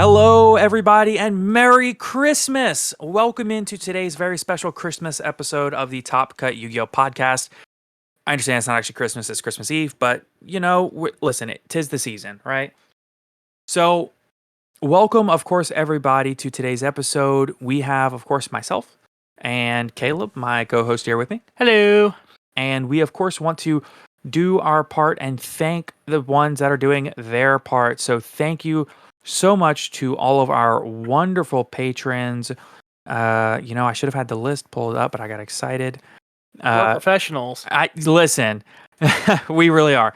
Hello, everybody, and Merry Christmas! Welcome into today's very special Christmas episode of the Top Cut Yu-Gi-Oh! Podcast. I understand it's not actually Christmas, it's Christmas Eve, but, listen, 'tis the season, right? So, welcome, of course, everybody, to today's episode. We have, of course, myself and Caleb, my co-host here with me. Hello. And we, of course, want to do our part and thank the ones that are doing their part. So thank you so much to all of our wonderful patrons. I should have had the list pulled up, but I got excited. We're professionals. Listen, we really are.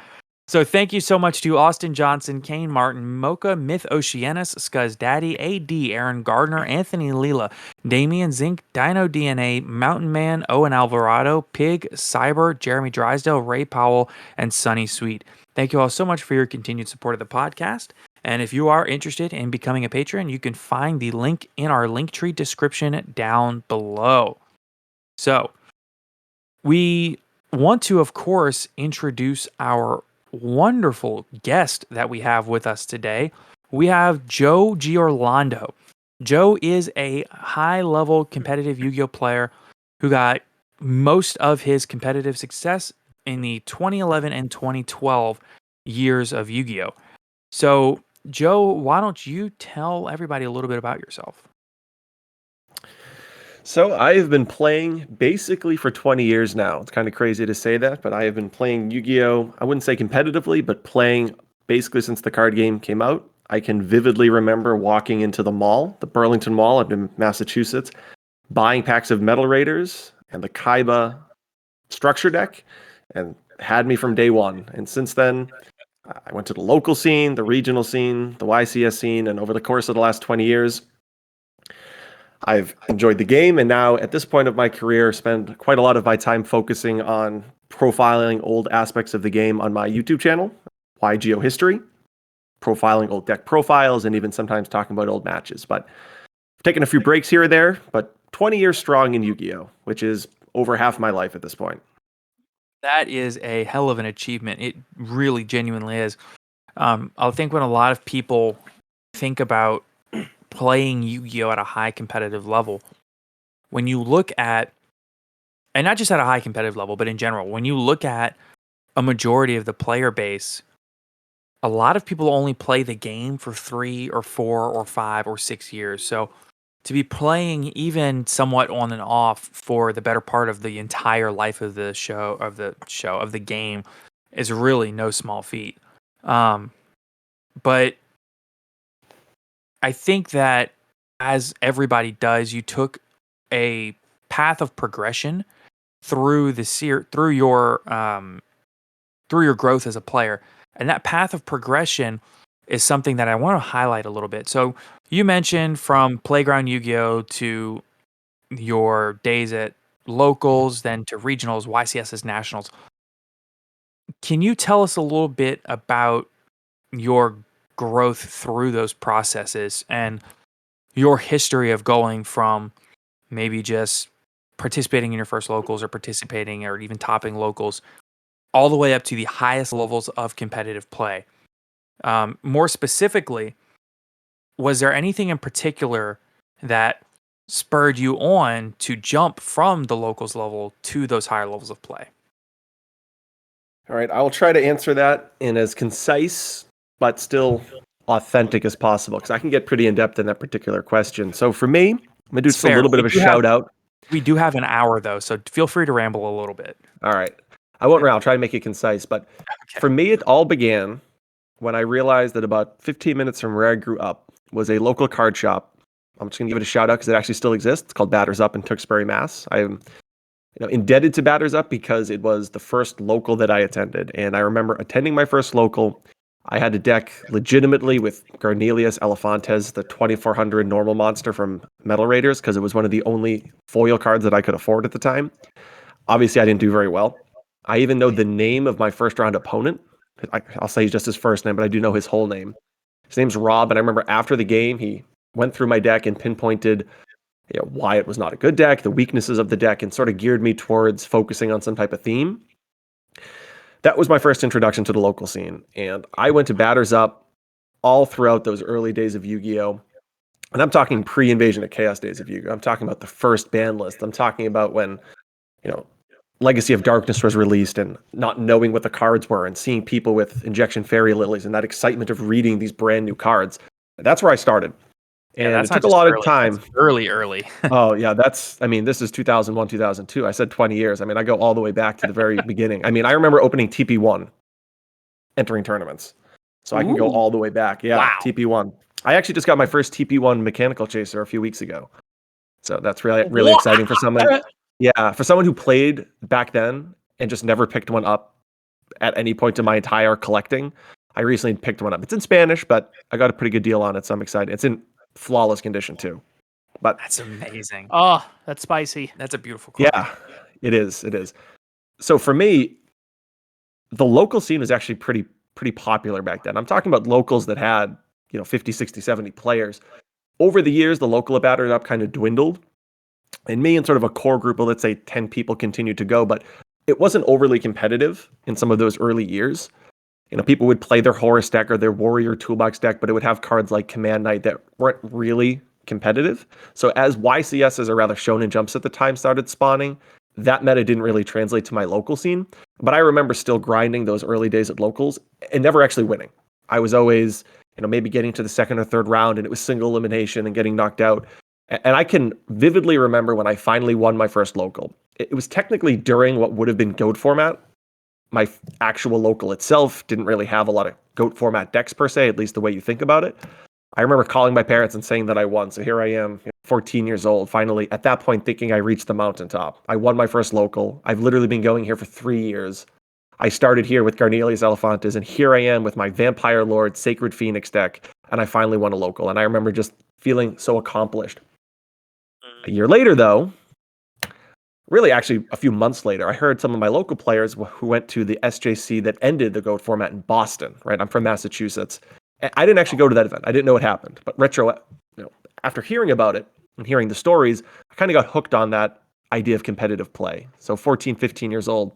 So thank you so much to Austin Johnson, Kane Martin, Mocha, Myth Oceanus, Scuzz Daddy, AD, Aaron Gardner, Anthony Leela, Damian Zink, Dino DNA, Mountain Man, Owen Alvarado, Pig, Cyber, Jeremy Drysdale, Ray Powell, and Sunny Sweet. Thank you all so much for your continued support of the podcast. And if you are interested in becoming a patron, you can find the link in our Linktree description down below. So, we want to, of course, introduce our wonderful guest that we have with us today. We have Joe Giorlando. Joe is a high-level competitive Yu-Gi-Oh player who got most of his competitive success in the 2011 and 2012 years of Yu-Gi-Oh. So, Joe, why don't you tell everybody a little bit about yourself? So I have been playing basically for 20 years now. It's kind of crazy to say that, but I have been playing Yu-Gi-Oh! I wouldn't say competitively, but playing basically since the card game came out. I can vividly remember walking into the mall, the Burlington Mall up in Massachusetts, buying packs of Metal Raiders and the Kaiba structure deck, and had me from day one. And since then, I went to the local scene, the regional scene, the YCS scene, and over the course of the last 20 years, I've enjoyed the game, and now at this point of my career, spend quite a lot of my time focusing on profiling old aspects of the game on my YouTube channel, YGO History, profiling old deck profiles, and even sometimes talking about old matches. But I've taken a few breaks here or there, but 20 years strong in Yu-Gi-Oh!, which is over half my life at this point. That is a hell of an achievement. It really genuinely is. I think when a lot of people think about playing Yu-Gi-Oh! At a high competitive level, when you look at, and not just at a high competitive level, but in general, when you look at a majority of the player base, a lot of people only play the game for 3 or 4 or 5 or 6 years. So to be playing even somewhat on and off for the better part of the entire life of the game is really no small feat. But I think that, as everybody does, you took a path of progression through your growth as a player, and that path of progression is something that I want to highlight a little bit. So you mentioned from Playground Yu-Gi-Oh to your days at locals, then to regionals, YCS's nationals. Can you tell us a little bit about your growth through those processes and your history of going from maybe just participating in your first locals or participating or even topping locals all the way up to the highest levels of competitive play? More specifically, was there anything in particular that spurred you on to jump from the locals level to those higher levels of play? All right, I'll try to answer that in as concise but still authentic as possible, because I can get pretty in-depth in that particular question. So for me, I'm going to do just a little bit of a shout-out. We do have an hour, though, so feel free to ramble a little bit. All right. I won't ramble. I'll try to make it concise. But for me, it all began when I realized that about 15 minutes from where I grew up was a local card shop. I'm just going to give it a shout-out because it actually still exists. It's called Batters Up in Tewksbury, Mass. I am indebted to Batters Up because it was the first local that I attended. And I remember attending my first local. I had a deck legitimately with Garnelius Elefantes, the 2400 normal monster from Metal Raiders, because it was one of the only foil cards that I could afford at the time. Obviously, I didn't do very well. I even know the name of my first round opponent. I'll say just his first name, but I do know his whole name. His name's Rob, and I remember after the game, he went through my deck and pinpointed why it was not a good deck, the weaknesses of the deck, and sort of geared me towards focusing on some type of theme. That was my first introduction to the local scene. And I went to Batters Up all throughout those early days of Yu-Gi-Oh! And I'm talking pre-Invasion of Chaos days of Yu-Gi-Oh! I'm talking about the first ban list. I'm talking about when, Legacy of Darkness was released and not knowing what the cards were and seeing people with Injection Fairy Lilies and that excitement of reading these brand new cards. That's where I started. And it took a lot of time. Early. Oh, yeah. This is 2001, 2002. I said 20 years. I go all the way back to the very beginning. I remember opening TP1, entering tournaments. So I can go all the way back. Yeah, wow. TP1. I actually just got my first TP1 mechanical chaser a few weeks ago. So that's really exciting for someone. Yeah, for someone who played back then and just never picked one up at any point in my entire collecting. I recently picked one up. It's in Spanish, but I got a pretty good deal on it, so I'm excited. It's in flawless condition too. But that's amazing. Oh, that's spicy. That's a beautiful card. Yeah, it is. It is. So for me, the local scene was actually pretty popular back then. I'm talking about locals that had, 50, 60, 70 players. Over the years, the local Battered Up kind of dwindled. And me and sort of a core group of, let's say, 10 people continued to go, but it wasn't overly competitive in some of those early years. People would play their Horus deck or their Warrior Toolbox deck, but it would have cards like Command Knight that weren't really competitive. So as YCSs, or rather Shonen Jumps at the time, started spawning, that meta didn't really translate to my local scene. But I remember still grinding those early days at locals and never actually winning. I was always, maybe getting to the second or third round and it was single elimination and getting knocked out. And I can vividly remember when I finally won my first local. It was technically during what would have been GOAT format. My actual local itself didn't really have a lot of GOAT format decks per se, at least the way you think about it. I remember calling my parents and saying that I won. So here I am, 14 years old, finally, at that point, thinking I reached the mountaintop. I won my first local. I've literally been going here for 3 years. I started here with Garnelius Elefantes, and here I am with my Vampire Lord Sacred Phoenix deck, and I finally won a local. And I remember just feeling so accomplished. A year later, though, really actually a few months later, I heard some of my local players who went to the SJC that ended the GOAT format in Boston, right? I'm from Massachusetts. I didn't actually go to that event. I didn't know what happened. But after hearing about it and hearing the stories, I kind of got hooked on that idea of competitive play. So 14, 15 years old.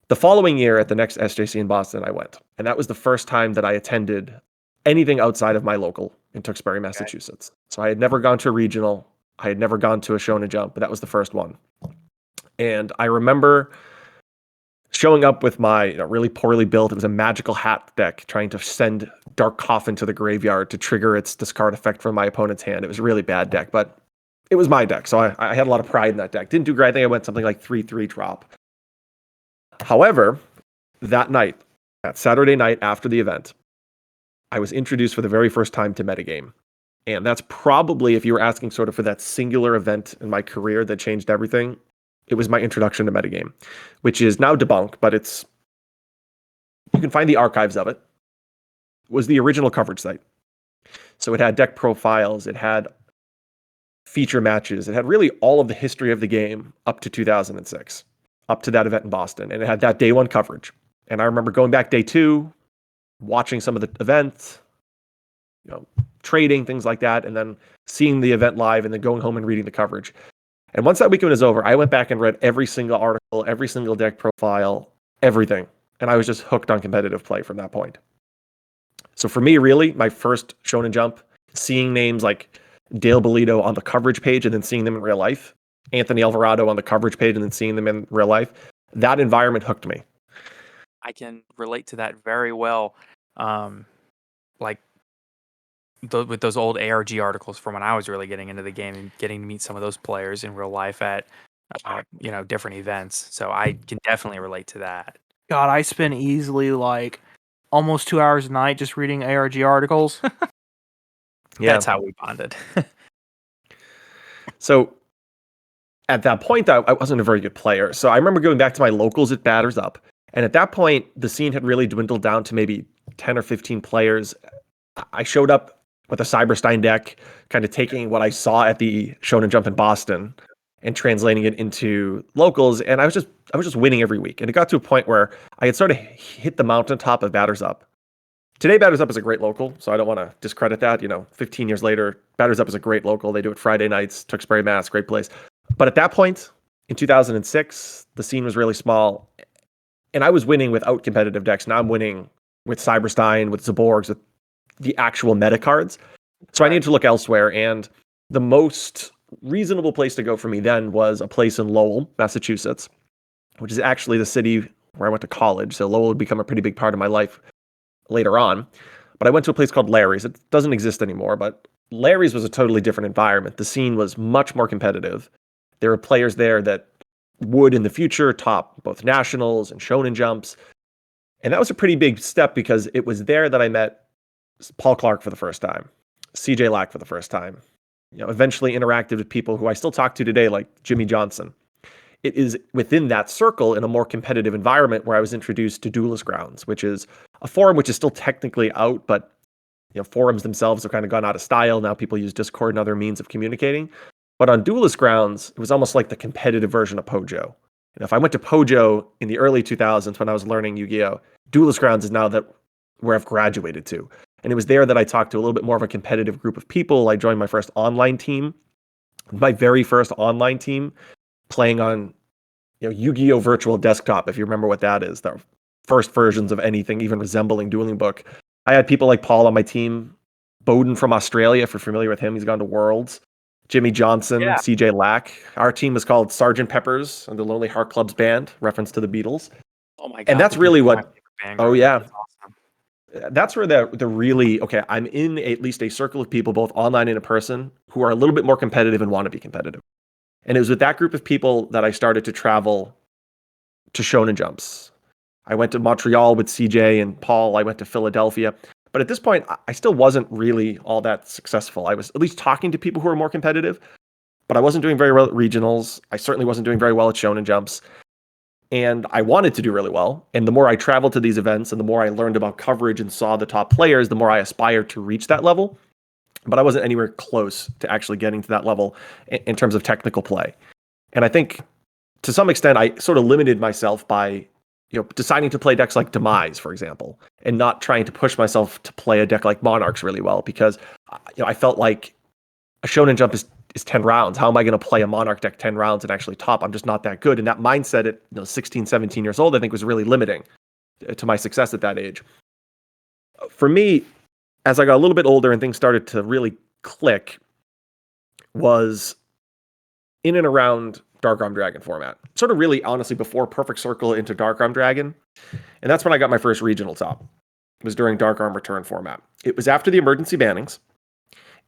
The following year at the next SJC in Boston, I went. And that was the first time that I attended anything outside of my local in Tewksbury, Massachusetts. So I had never gone to a regional. I had never gone to a Shonen Jump, but that was the first one. And I remember showing up with my really poorly built, it was a magical hat deck, trying to send Dark Coffin to the graveyard to trigger its discard effect from my opponent's hand. It was a really bad deck, but it was my deck, so I had a lot of pride in that deck. Didn't do great. I think I went something like 3/3 drop. However, that night, that Saturday night after the event, I was introduced for the very first time to Metagame. And that's probably, if you were asking sort of for that singular event in my career that changed everything, it was my introduction to Metagame, which is now debunked, but you can find the archives of it. It was the original coverage site. So it had deck profiles, it had feature matches, it had really all of the history of the game up to 2006, up to that event in Boston. And it had that day one coverage. And I remember going back day two, watching some of the events, trading, things like that, and then seeing the event live and then going home and reading the coverage. And once that weekend was over, I went back and read every single article, every single deck profile, everything. And I was just hooked on competitive play from that point. So for me, really, my first Shonen Jump, seeing names like Dale Bolito on the coverage page and then seeing them in real life, Anthony Alvarado on the coverage page and then seeing them in real life, that environment hooked me. I can relate to that very well. With those old ARG articles from when I was really getting into the game and getting to meet some of those players in real life at different events. So I can definitely relate to that. God, I spend easily like almost 2 hours a night just reading ARG articles. Yeah. That's how we bonded. So at that point, I wasn't a very good player. So I remember going back to my locals at Batters Up. And at that point, the scene had really dwindled down to maybe 10 or 15 players. I showed up with a Cyberstein deck, kind of taking what I saw at the Shonen Jump in Boston and translating it into locals. And I was just winning every week. And it got to a point where I had sort of hit the mountaintop of Batters Up. Today, Batters Up is a great local, so I don't want to discredit that. 15 years later, Batters Up is a great local. They do it Friday nights, Tewksbury, Mass, great place. But at that point, in 2006, the scene was really small. And I was winning without competitive decks. Now I'm winning with Cyberstein, with Zaborgs, with the actual meta cards. So I needed to look elsewhere, and the most reasonable place to go for me then was a place in Lowell, Massachusetts, which is actually the city where I went to college. So Lowell would become a pretty big part of my life later on. But I went to a place called Larry's. It doesn't exist anymore, but Larry's was a totally different environment. The scene was much more competitive. There were players there that would in the future top both nationals and shonen jumps. And that was a pretty big step because it was there that I met Paul Clark for the first time, CJ Lack for the first time. Eventually interacted with people who I still talk to today, like Jimmy Johnson. It is within that circle in a more competitive environment where I was introduced to Duelist Grounds, which is a forum which is still technically out, but forums themselves have kind of gone out of style. Now people use Discord and other means of communicating. But on Duelist Grounds, it was almost like the competitive version of Pojo. And if I went to Pojo in the early 2000s when I was learning Yu-Gi-Oh!, Duelist Grounds is now where I've graduated to. And it was there that I talked to a little bit more of a competitive group of people. I joined my first online team. My very first online team playing on Yu-Gi-Oh! Virtual Desktop, if you remember what that is. The first versions of anything even resembling Dueling Book. I had people like Paul on my team. Bowden from Australia, if you're familiar with him, he's gone to Worlds. Jimmy Johnson, Yeah. CJ Lack. Our team was called Sgt. Pepper's and the Lonely Heart Club's band, reference to the Beatles. Oh my god! And that's really what. Oh yeah, That's awesome. that's where the really I'm in at least a circle of people, both online and in person, who are a little bit more competitive and want to be competitive. And it was with that group of people that I started to travel to Shonen Jumps. I went to Montreal with CJ and Paul. I went to Philadelphia. But at this point, I still wasn't really all that successful. I was at least talking to people who were more competitive, but I wasn't doing very well at regionals. I certainly wasn't doing very well at Shonen Jumps. And I wanted to do really well. And the more I traveled to these events and the more I learned about coverage and saw the top players, the more I aspired to reach that level. But I wasn't anywhere close to actually getting to that level in terms of technical play. And I think to some extent, I sort of limited myself by deciding to play decks like Demise, for example, and not trying to push myself to play a deck like Monarchs really well because I felt like a Shonen Jump is 10 rounds. How am I going to play a Monarch deck 10 rounds and actually top? I'm just not that good. And that mindset at 16, 17 years old, I think was really limiting to my success at that age. For me, as I got a little bit older and things started to really click, was in and around Dark Arm Dragon format. Sort of really, honestly, before Perfect Circle into Dark Arm Dragon. And that's when I got my first regional top. It was during Dark Arm Return format. It was after the emergency bannings.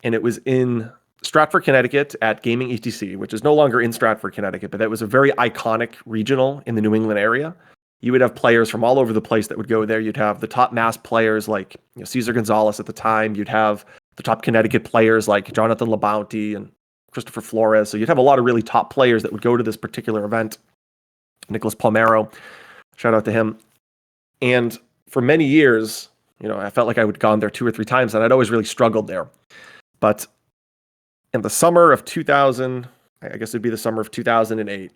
And it was in Stratford, Connecticut at Gaming ETC, which is no longer in Stratford, Connecticut, but that was a very iconic regional in the New England area. You would have players from all over the place that would go there. You'd have the top mass players like Cesar Gonzalez at the time. You'd have the top Connecticut players like Jonathan LaBounty and Christopher Flores. So you'd have a lot of really top players that would go to this particular event. Nicholas Palmero, shout out to him. And for many years, I felt like I would gone there 2 or 3 times, and I'd always really struggled there. But in the summer of 2000, I guess it'd be the summer of 2008,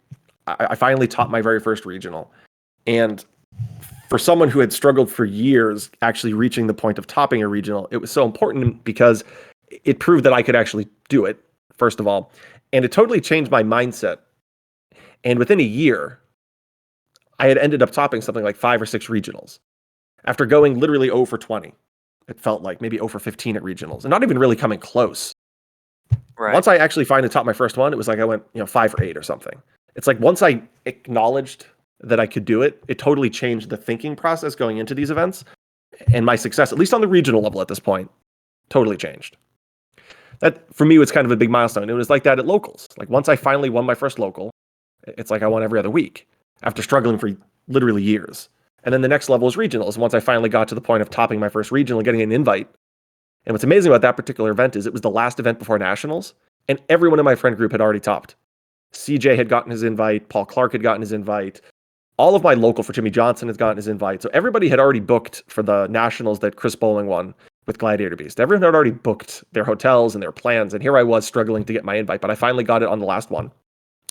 I finally topped my very first regional. And for someone who had struggled for years actually reaching the point of topping a regional, it was so important because it proved that I could actually do it, first of all. And it totally changed my mindset. And within a year, I had ended up topping something like 5 or 6 regionals. After going literally 0 for 20. It felt like maybe 0 for 15 at regionals. And not even really coming close. Right. Once I actually finally topped my first one, it was like I went 5 for 8 or something. It's like once I acknowledged that I could do it, it totally changed the thinking process going into these events. And my success, at least on the regional level at this point, totally changed. That, for me, was kind of a big milestone. It was like that at locals. Like once I finally won my first local, it's like I won every other week after struggling for literally years. And then the next level is regionals. Once I finally got to the point of topping my first regional and getting an invite. And what's amazing about that particular event is it was the last event before nationals, and everyone in my friend group had already topped. CJ had gotten his invite. Paul Clark had gotten his invite. All of my local for Jimmy Johnson has gotten his invite. So everybody had already booked for the nationals that Chris Bowling won with Gladiator Beast. Everyone had already booked their hotels and their plans. And here I was struggling to get my invite, but I finally got it on the last one.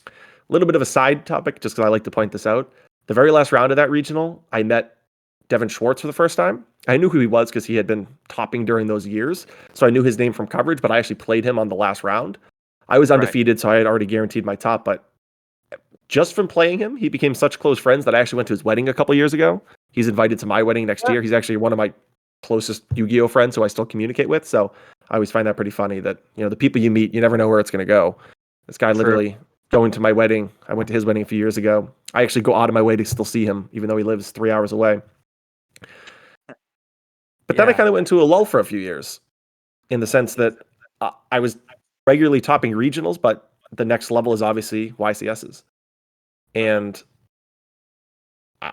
A little bit of a side topic, just because I like to point this out. The very last round of that regional, I met Devin Schwartz for the first time. I knew who he was because he had been topping during those years. So I knew his name from coverage, but I actually played him on the last round. I was undefeated, so I had already guaranteed my top, but just from playing him, he became such close friends that I actually went to his wedding a couple years ago. He's invited to my wedding next year. He's actually one of my closest Yu-Gi-Oh friends who I still communicate with. So I always find that pretty funny that, the people you meet, you never know where it's going to go. This guy literally going to my wedding. I went to his wedding a few years ago. I actually go out of my way to still see him, even though he lives 3 hours away. But then I kind of went into a lull for a few years in the sense that I was regularly topping regionals, but the next level is obviously YCSs. And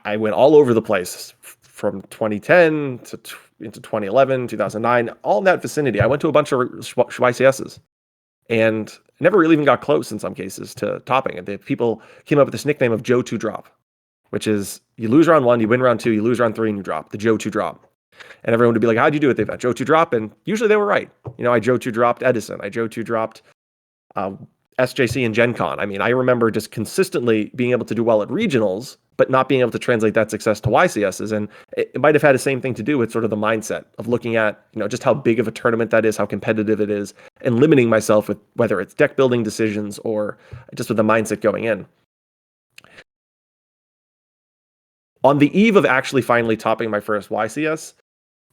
I went all over the place from 2010 into 2011, 2009, all in that vicinity. I went to a bunch of YCSs and never really even got close in some cases to topping it. The people came up with this nickname of Joe 2 drop, which is you lose round 1, you win round 2, you lose round 3, and you drop. The Joe 2 drop. And everyone would be like, how'd you do it? They've got Joe 2 drop. And usually they were right. I Joe 2 dropped Edison. I Joe 2 dropped SJC and Gen Con. I mean, I remember just consistently being able to do well at regionals, but not being able to translate that success to YCSs. And it might have had the same thing to do with sort of the mindset of looking at, just how big of a tournament that is, how competitive it is, and limiting myself with whether it's deck building decisions or just with the mindset going in. On the eve of actually finally topping my first YCS,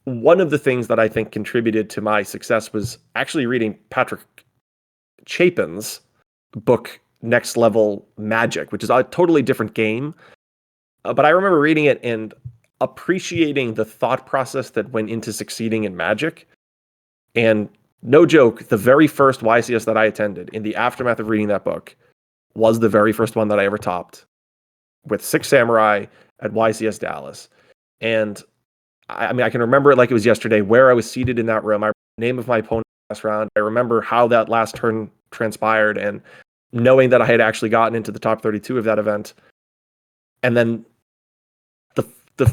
one of the things that I think contributed to my success was actually reading Patrick Chapin's book, Next Level Magic, which is a totally different game. But I remember reading it and appreciating the thought process that went into succeeding in Magic. And no joke, the very first YCS that I attended in the aftermath of reading that book was the very first one that I ever topped with Six Samurai at Ycs Dallas. And I mean, I can remember it like it was yesterday, where I was seated in that room. I remember the name of my opponent last round. I remember how that last turn transpired and knowing that I had actually gotten into the top 32 of that event. And then the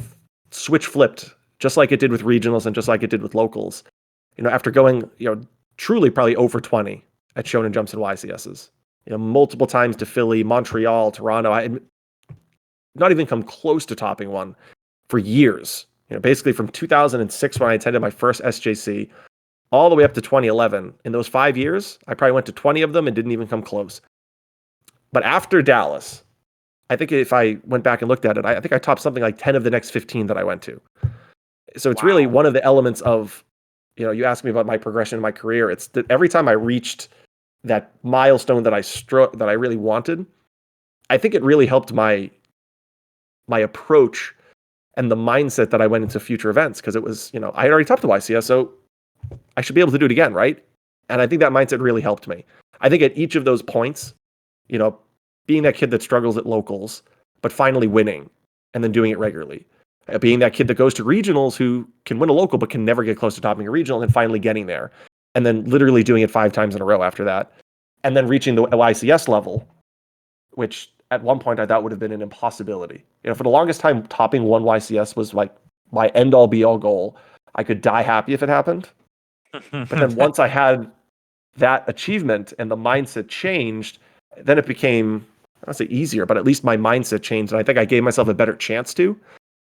switch flipped, just like it did with regionals and just like it did with locals. After going, truly probably over 20 at Shonen Jumps and YCSs, multiple times to Philly, Montreal, Toronto. I had not even come close to topping one for years. Basically from 2006 when I attended my first SJC all the way up to 2011. In those 5 years, I probably went to 20 of them and didn't even come close. But after Dallas, I think if I went back and looked at it, I think I topped something like 10 of the next 15 that I went to. So it's really one of the elements of, you asked me about my progression in my career. It's that every time I reached that milestone that I really wanted, I think it really helped my approach and the mindset that I went into future events, because it was, I had already topped the YCS, so I should be able to do it again, right? And I think that mindset really helped me. I think at each of those points, being that kid that struggles at locals, but finally winning and then doing it regularly. Being that kid that goes to regionals who can win a local but can never get close to topping a regional and finally getting there. And then literally doing it 5 times in a row after that. And then reaching the YCS level, which at one point I thought would have been an impossibility. For the longest time, topping one YCS was like my end-all be-all goal. I could die happy if it happened. But then once I had that achievement and the mindset changed, then it became, I don't say easier, but at least my mindset changed. And I think I gave myself a better chance to,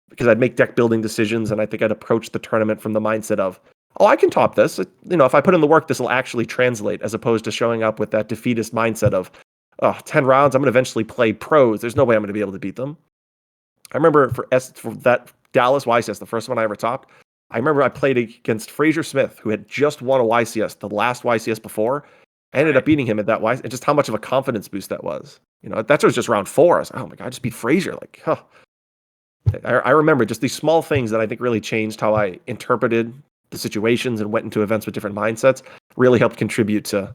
because I'd make deck building decisions and I think I'd approach the tournament from the mindset of, oh, I can top this. If I put in the work, this will actually translate, as opposed to showing up with that defeatist mindset of, 10 rounds, I'm going to eventually play pros. There's no way I'm going to be able to beat them. I remember for that Dallas YCS, the first one I ever topped, I remember I played against Fraser Smith, who had just won a YCS, the last YCS before. I ended up beating him at that YCS, and just how much of a confidence boost that was. That was just round 4. I was like, oh my God, I just beat Fraser. Like, huh. I remember just these small things that I think really changed how I interpreted the situations and went into events with different mindsets, really helped contribute to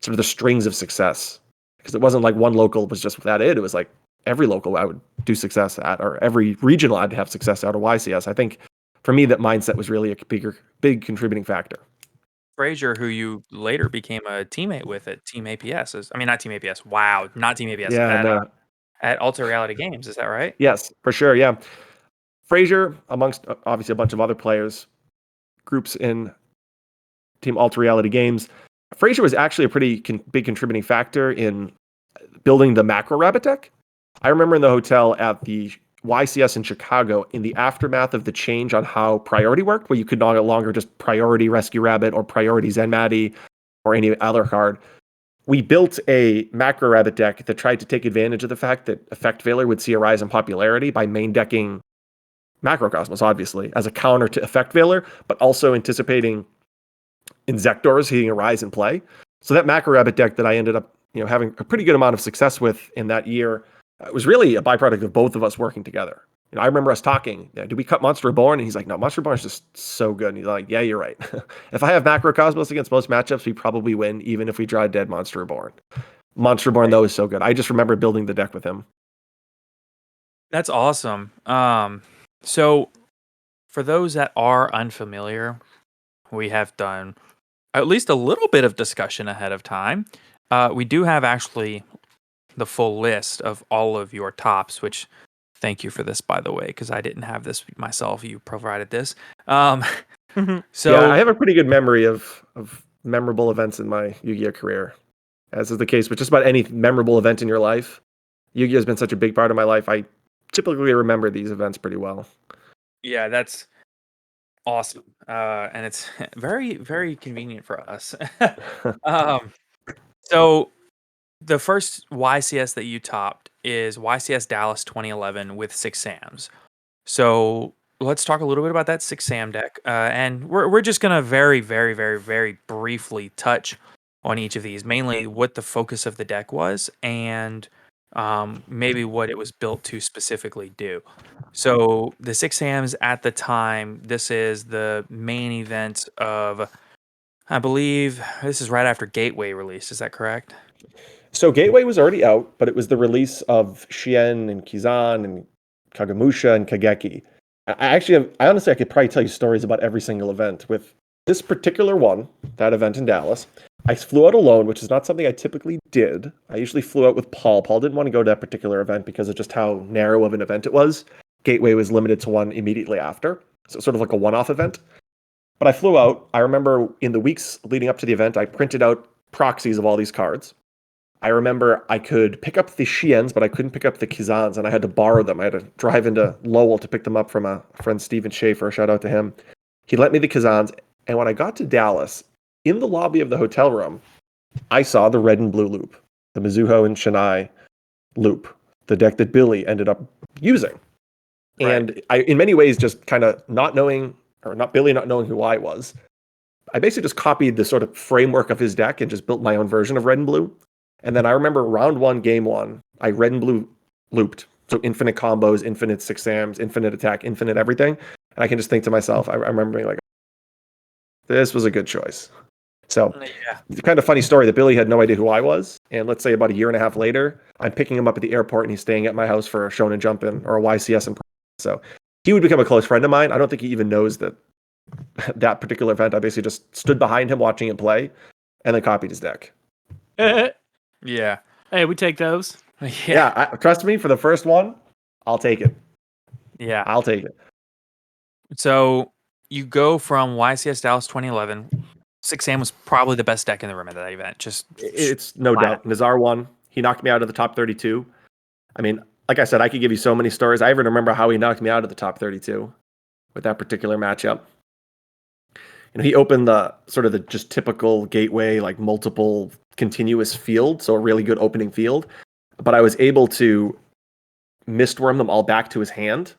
sort of the strings of success. Because it wasn't like one local was just without it. It was like every local I would do success at, or every regional I'd have success at, or YCS. I think for me, that mindset was really a big contributing factor. Frazier, who you later became a teammate with at Team APS, not Team APS. Wow, not Team APS. Yeah, at Alter Reality Games, is that right? Yes, for sure. Yeah, Frazier, amongst obviously a bunch of other players, groups in Team Alter Reality Games. Frazier was actually a pretty big contributing factor in building the macro rabbit deck. I remember in the hotel at the YCS in Chicago, in the aftermath of the change on how priority worked, where you could no longer just priority Rescue Rabbit or priority Zenmati or any other card, we built a macro rabbit deck that tried to take advantage of the fact that Effect Veiler would see a rise in popularity by main decking Macrocosmos, obviously, as a counter to Effect Veiler, but also anticipating Insectors hitting a rise in play. So that Macro Rabbit deck that I ended up, having a pretty good amount of success with in that year, was really a byproduct of both of us working together. I remember us talking, did we cut Monster Reborn? And he's like, no, Monster Reborn is just so good. And he's like, yeah, you're right. If I have Macrocosmos against most matchups, we probably win, even if we draw dead Monster Reborn. Monster Reborn, though, is so good. I just remember building the deck with him. That's awesome. So for those that are unfamiliar, we have done at least a little bit of discussion ahead of time. We do have actually the full list of all of your tops, which thank you for this, by the way, because I didn't have this myself. You provided this. So yeah, I have a pretty good memory of memorable events in my Yu-Gi-Oh career, as is the case with just about any memorable event in your life. Yu-Gi-Oh has been such a big part of my life. I typically remember these events pretty well. yeah, that's awesome. And it's very, very convenient for us. So the first YCS that you topped is YCS Dallas 2011 with 6 Sams. So let's talk a little bit about that 6 Sam deck. And we're just going to very, very, very, very briefly touch on each of these, mainly what the focus of the deck was and maybe what it was built to specifically do. So the 6 Sams at the time, this is the main event of, I believe this is right after Gateway release. Is that correct? So Gateway was already out, but it was the release of Shien and Kizan and Kagamusha and Kageki. I honestly, I could probably tell you stories about every single event. With this particular one, that event in Dallas, I flew out alone, which is not something I typically did. I usually flew out with Paul. Paul didn't want to go to that particular event because of just how narrow of an event it was. Gateway was limited to one immediately after, so sort of like a one-off event. But I flew out. I remember in the weeks leading up to the event, I printed out proxies of all these cards. I remember I could pick up the Shiens, but I couldn't pick up the Kizans, and I had to borrow them. I had to drive into Lowell to pick them up from a friend, Steven Schaefer. Shout out to him. He lent me the Kizans, and when I got to Dallas, in the lobby of the hotel room, I saw the red and blue loop, the Mizuho and Shanai loop, the deck that Billy ended up using. Right. And I, in many ways, just kind of not knowing who I was, I basically just copied the sort of framework of his deck and just built my own version of red and blue. And then I remember round one, game one, I red and blue looped. So infinite combos, infinite 6 Sams, infinite attack, infinite everything. And I can just think to myself, I remember being like, this was a good choice. So it's a kind of funny story that Billy had no idea who I was. And let's say about a year and a half later, I'm picking him up at the airport and he's staying at my house for a Shonen Jump or a YCS. So he would become a close friend of mine. I don't think he even knows that particular event, I basically just stood behind him watching him play and then copied his deck. Yeah. Hey, we take those. Yeah, trust me, for the first one, I'll take it. Yeah. I'll take it. So you go from YCS Dallas 2011. 6 Sam was probably the best deck in the room at that event. It's no doubt. Nazar won. He knocked me out of the top 32. I mean, like I said, I could give you so many stories. I even remember how he knocked me out of the top 32 with that particular matchup. He opened the sort of the just typical Gateway, like multiple continuous field, so a really good opening field. But I was able to mistworm them all back to his hand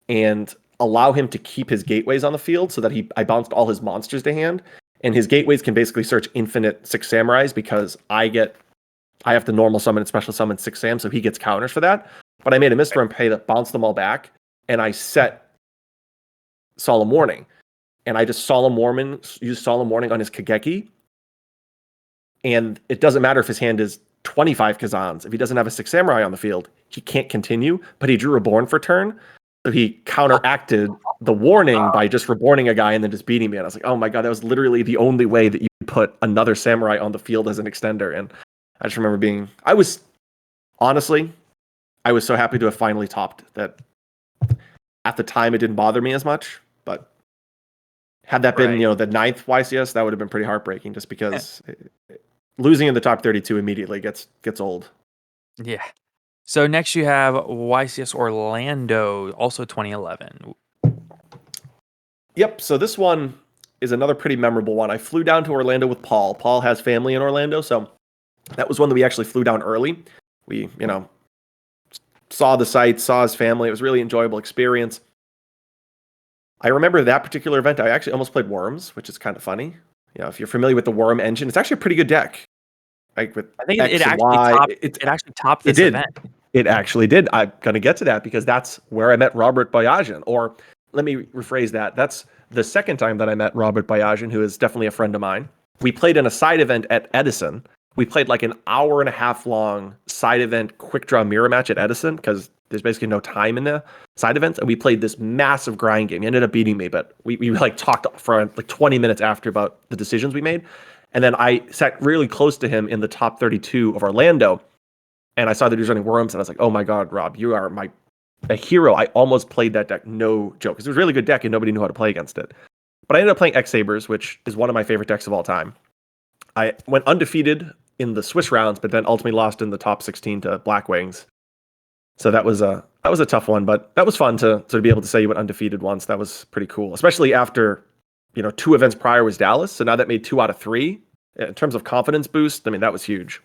and allow him to keep his gateways on the field so that I bounced all his monsters to hand. And his gateways can basically search infinite 6 Samurais because I have to normal summon and special summon 6 Sam, so he gets counters for that. But I made a mistworm pay that bounced them all back, and I set Solemn Warning. And I just use Solemn Warning on his Kageki. And it doesn't matter if his hand is 25 Kazans. If he doesn't have a 6 Samurai on the field, he can't continue. But he drew Reborn for turn. So he counteracted the warning by just reborning a guy and then just beating me. And I was like, oh my God, that was literally the only way that you could put another Samurai on the field as an extender. And I just remember I was so happy to have finally topped that. At the time, it didn't bother me as much. But had that been, the 9th YCS, that would have been pretty heartbreaking just because losing in the top 32 immediately gets old. Yeah. So next you have Ycs Orlando, also 2011. Yep. So this one is another pretty memorable one. I flew down to Orlando with Paul. Paul has family in Orlando, so that was one that we actually flew down early. We, saw the sights, saw his family. It was a really enjoyable experience. I remember that particular event. I actually almost played Worms, which is kind of funny. You know, if you're familiar with the Worm engine, it's actually a pretty good deck. Like with I think X it and actually Y, topped. It actually topped it this did. event. It actually did. I'm going to get to that because that's where I met Robert Bayajian. Or let me rephrase that. That's the second time that I met Robert Bayajian, who is definitely a friend of mine. We played in a side event at Edison. We played like an hour and a half long side event quick draw mirror match at Edison because there's basically no time in the side events. And we played this massive grind game. He ended up beating me, but we like talked for like 20 minutes after about the decisions we made. And then I sat really close to him in the top 32 of Orlando. And I saw that he was running Worms, and I was like, "Oh my God, Rob, you are a hero." I almost played that deck, no joke, because it was a really good deck, and nobody knew how to play against it. But I ended up playing X Sabers, which is one of my favorite decks of all time. I went undefeated in the Swiss rounds, but then ultimately lost in the top 16 to Blackwings. So that was a tough one, but that was fun to be able to say you went undefeated once. That was pretty cool, especially after 2 events prior was Dallas. So now that made 2 out of 3 in terms of confidence boost. I mean, that was huge.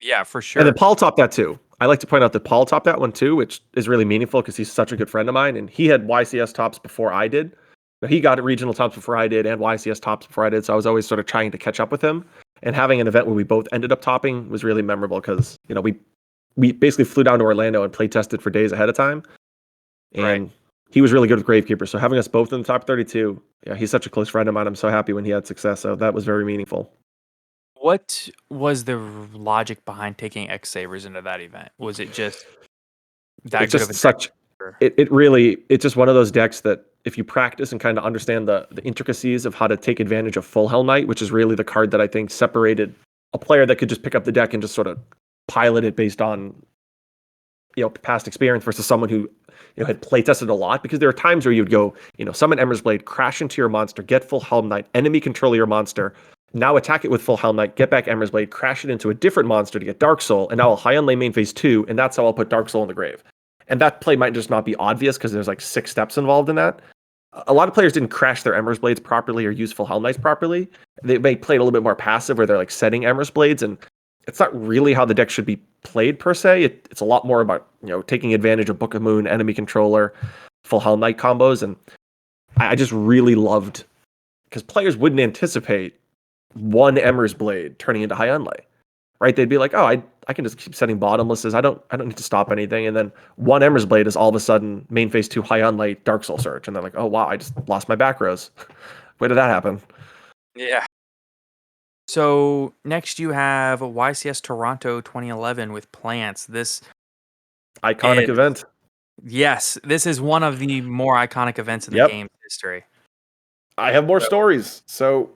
Yeah, for sure. And then Paul topped that too. I like to point out that Paul topped that one too, which is really meaningful because he's such a good friend of mine. And he had YCS tops before I did. Now, he got regional tops before I did and YCS tops before I did. So I was always sort of trying to catch up with him. And having an event where we both ended up topping was really memorable because, we basically flew down to Orlando and play tested for days ahead of time. And he was really good with Gravekeeper. So having us both in the top 32, yeah, he's such a close friend of mine. I'm so happy when he had success. So that was very meaningful. What was the logic behind taking X Sabers into that event? Was it just that It's good of just a such deck? it's just one of those decks that if you practice and kind of understand the intricacies of how to take advantage of Full Hell Knight, which is really the card that I think separated a player that could just pick up the deck and just sort of pilot it based on past experience versus someone who had play tested a lot, because there are times where you'd go, summon Ember's Blade, crash into your monster, get Full Helm Knight, enemy control your monster, now attack it with Full Helm Knight, get back Ember's Blade, crash it into a different monster to get Dark Soul, and now I'll high unlane main phase 2, and that's how I'll put Dark Soul in the grave. And that play might just not be obvious because there's like 6 steps involved in that. A lot of players didn't crash their Ember's Blades properly or use Full Helm Knights properly. They may play it a little bit more passive where they're like setting Ember's Blades, and it's not really how the deck should be played per se. It's a lot more about taking advantage of Book of Moon, enemy controller, Full Hell Knight combos, and I just really loved because players wouldn't anticipate one Ember's Blade turning into High Unlay, right? They'd be like, "Oh, I can just keep setting bottomlesses. I don't need to stop anything." And then one Ember's Blade is all of a sudden main phase 2 High Unlay Dark Soul Surge, and they're like, "Oh wow, I just lost my back rows." Where did that happen? Yeah. So next you have YCS Toronto 2011 with Plants. This Iconic is, event. yes, this is one of the more iconic events in the Yep. game's history. I have more stories. So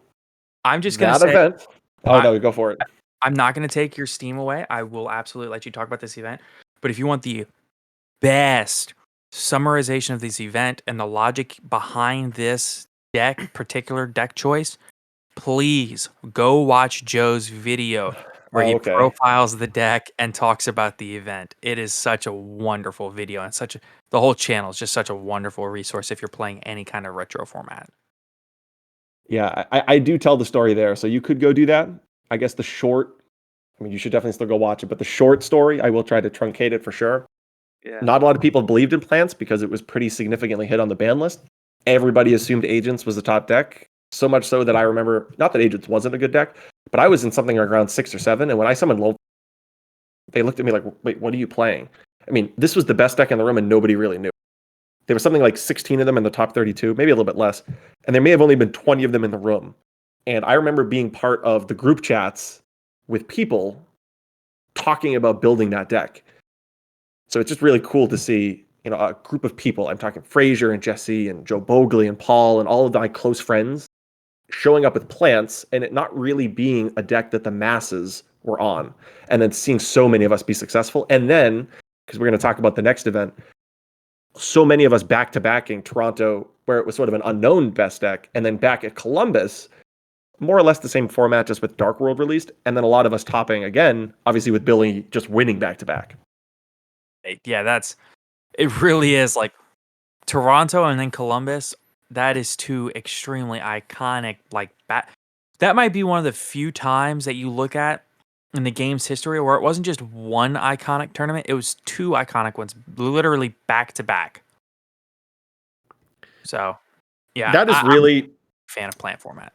I'm just gonna that say, event. Oh no, go for it. I'm not gonna take your steam away. I will absolutely let you talk about this event. But if you want the best summarization of this event and the logic behind this particular deck choice, please go watch Joe's video where he Okay. profiles the deck and talks about the event. It is such a wonderful video, and the whole channel is just such a wonderful resource if you're playing any kind of retro format. Yeah, I do tell the story there. So you could go do that. I guess the short, I mean, you should definitely still go watch it, but the short story, I will try to truncate it for sure. Yeah. Not a lot of people believed in Plants because it was pretty significantly hit on the ban list. Everybody assumed Agents was the top deck. So much so that I remember, not that Agents wasn't a good deck, but I was in something like around 6 or 7. And when I summoned low, they looked at me like, "Wait, what are you playing?" I mean, this was the best deck in the room and nobody really knew. There was something like 16 of them in the top 32, maybe a little bit less. And there may have only been 20 of them in the room. And I remember being part of the group chats with people talking about building that deck. So it's just really cool to see, a group of people. I'm talking Frazier and Jesse and Joe Bogley and Paul and all of my close friends showing up with Plants and it not really being a deck that the masses were on. And then seeing so many of us be successful. And then, because we're going to talk about the next event, so many of us back to backing Toronto, where it was sort of an unknown best deck, and then back at Columbus, more or less the same format, just with Dark World released, and then a lot of us topping again, obviously with Billy just winning back to back. Yeah, it really is like Toronto and then Columbus. That is 2 extremely iconic, that might be one of the few times that you look at in the game's history where it wasn't just one iconic tournament, it was 2 iconic ones, literally back to back. So, yeah, That is I'm really. a fan of plant format.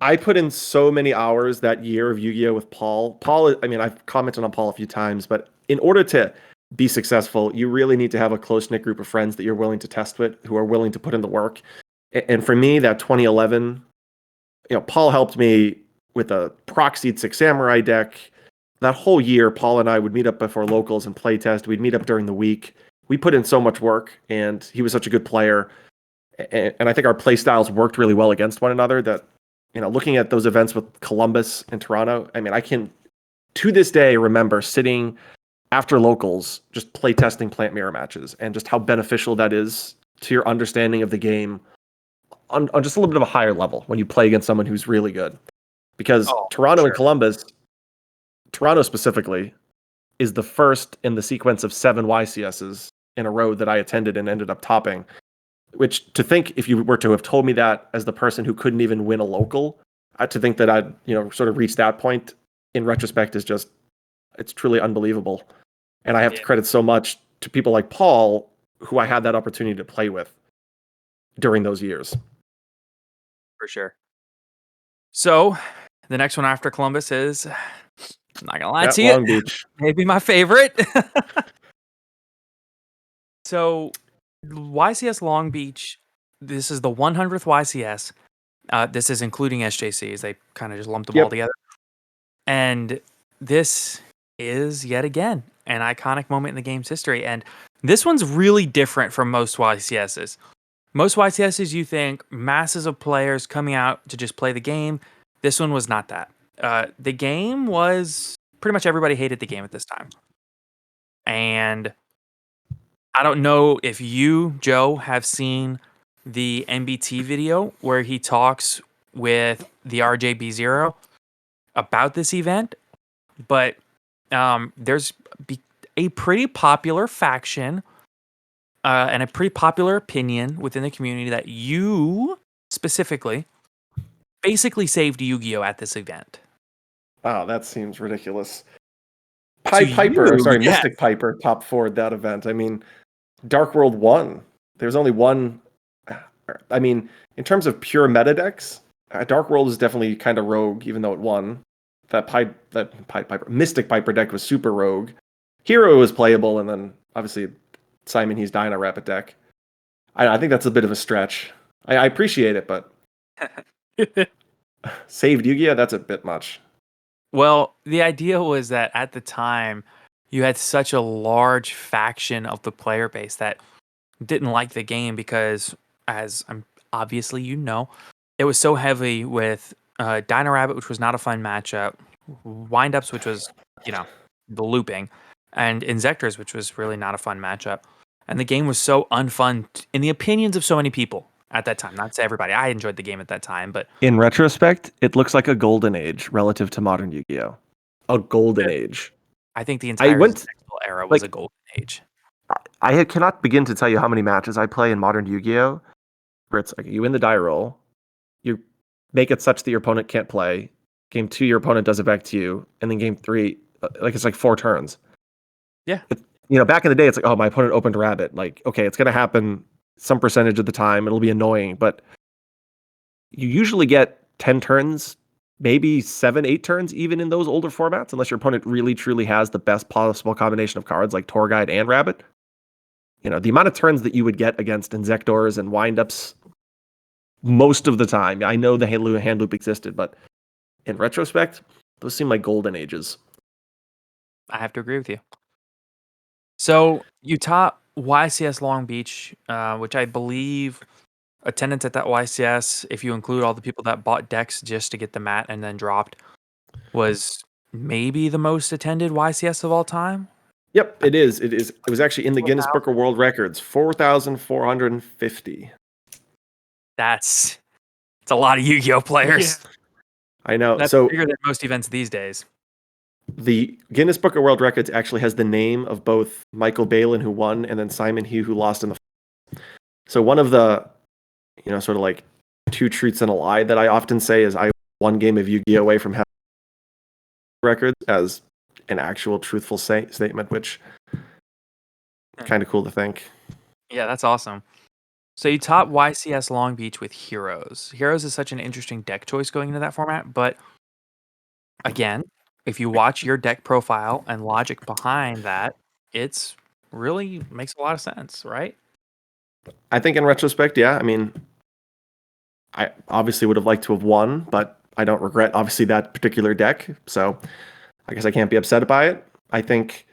I put in so many hours that year of Yu-Gi-Oh with Paul. Paul, I mean, I've commented on Paul a few times, but in order to be successful, you really need to have a close-knit group of friends that you're willing to test with, who are willing to put in the work. And for me, that 2011, Paul helped me with a proxied Six Samurai deck. That whole year, Paul and I would meet up before locals and play test. We'd meet up during the week. We put in so much work, and he was such a good player. And I think our play styles worked really well against one another that, looking at those events with Columbus and Toronto, I mean, I can, to this day, remember sitting after locals, just play testing plant mirror matches and just how beneficial that is to your understanding of the game on just a little bit of a higher level when you play against someone who's really good. Because Toronto and Columbus, Toronto specifically, is the first in the sequence of 7 YCSs in a row that I attended and ended up topping. Which, to think, if you were to have told me that as the person who couldn't even win a local, to think that I'd sort of reached that point in retrospect is just, it's truly unbelievable. And I have to credit so much to people like Paul, who I had that opportunity to play with during those years. For sure. So, the next one after Columbus is, I'm not gonna lie to you, Long Beach. maybe my favorite. So, YCS Long Beach, this is the 100th YCS. This is including SJCs. They kind of just lumped them all together. And this is yet again an iconic moment in the game's history. And this one's really different from most YCSs. Most YCSs, you think masses of players coming out to just play the game. This one was not that. The game was pretty much everybody hated the game at this time. And I don't know if you, Joe, have seen the MBT video where he talks with the RJB0 about this event, but there's a pretty popular faction and a pretty popular opinion within the community that you specifically basically saved Yu-Gi-Oh! At this event. Wow, that seems ridiculous. You, Mystic Piper top 4 at that event. I mean, Dark World won. There's only one. I mean, in terms of pure meta decks, Dark World is definitely kind of rogue, even though it won. That Mystic Piper deck was super rogue. Hero was playable, and then obviously Simon He's Dyna Rapid deck. I think that's a bit of a stretch. I appreciate it, but saved Yu-Gi-Oh! That's a bit much. Well, the idea was that at the time, you had such a large faction of the player base that didn't like the game because, as obviously it was so heavy with Dino Rabbit, which was not a fun matchup, Windups, which was, the looping, and Insectors, which was really not a fun matchup. And the game was so unfun in the opinions of so many people at that time. Not to everybody. I enjoyed the game at that time, but in retrospect, it looks like a golden age relative to modern Yu-Gi-Oh! A golden age. I think the entire era was a golden age. I cannot begin to tell you how many matches I play in modern Yu-Gi-Oh! Where it's like you win the die roll, you make it such that your opponent can't play. Game 2, your opponent does it back to you, and then game 3, it's like 4 turns. Yeah. Back in the day, it's like, oh, my opponent opened Rabbit. Like, okay, it's gonna happen some percentage of the time. It'll be annoying, but you usually get 10 turns, maybe 7, 8 turns, even in those older formats, unless your opponent really truly has the best possible combination of cards like Tour Guide and Rabbit. The amount of turns that you would get against Insectors and Windups most of the time. I know the hand loop existed, but in retrospect, those seem like golden ages. I have to agree with you. So you top YCS Long Beach, which I believe attendance at that YCS, if you include all the people that bought decks just to get the mat and then dropped, was maybe the most attended YCS of all time. Yep, it is. It is. It was actually in the Guinness Book of World Records, 4,450. It's a lot of Yu-Gi-Oh players. Yeah. I know. That's so bigger than most events these days. The Guinness Book of World Records actually has the name of both Michael Balin, who won, and then Simon Hugh, who lost in the. So one of the, sort of like 2 truths and a lie that I often say is I one game of Yu-Gi-Oh away from having records as an actual truthful statement, which kind of cool to think. Yeah, that's awesome. So you top YCS Long Beach with Heroes. Heroes is such an interesting deck choice going into that format, but again, if you watch your deck profile and logic behind that, it's really makes a lot of sense, right? I think in retrospect, yeah. I mean, I obviously would have liked to have won, but I don't regret obviously that particular deck. So I guess I can't be upset by it. I think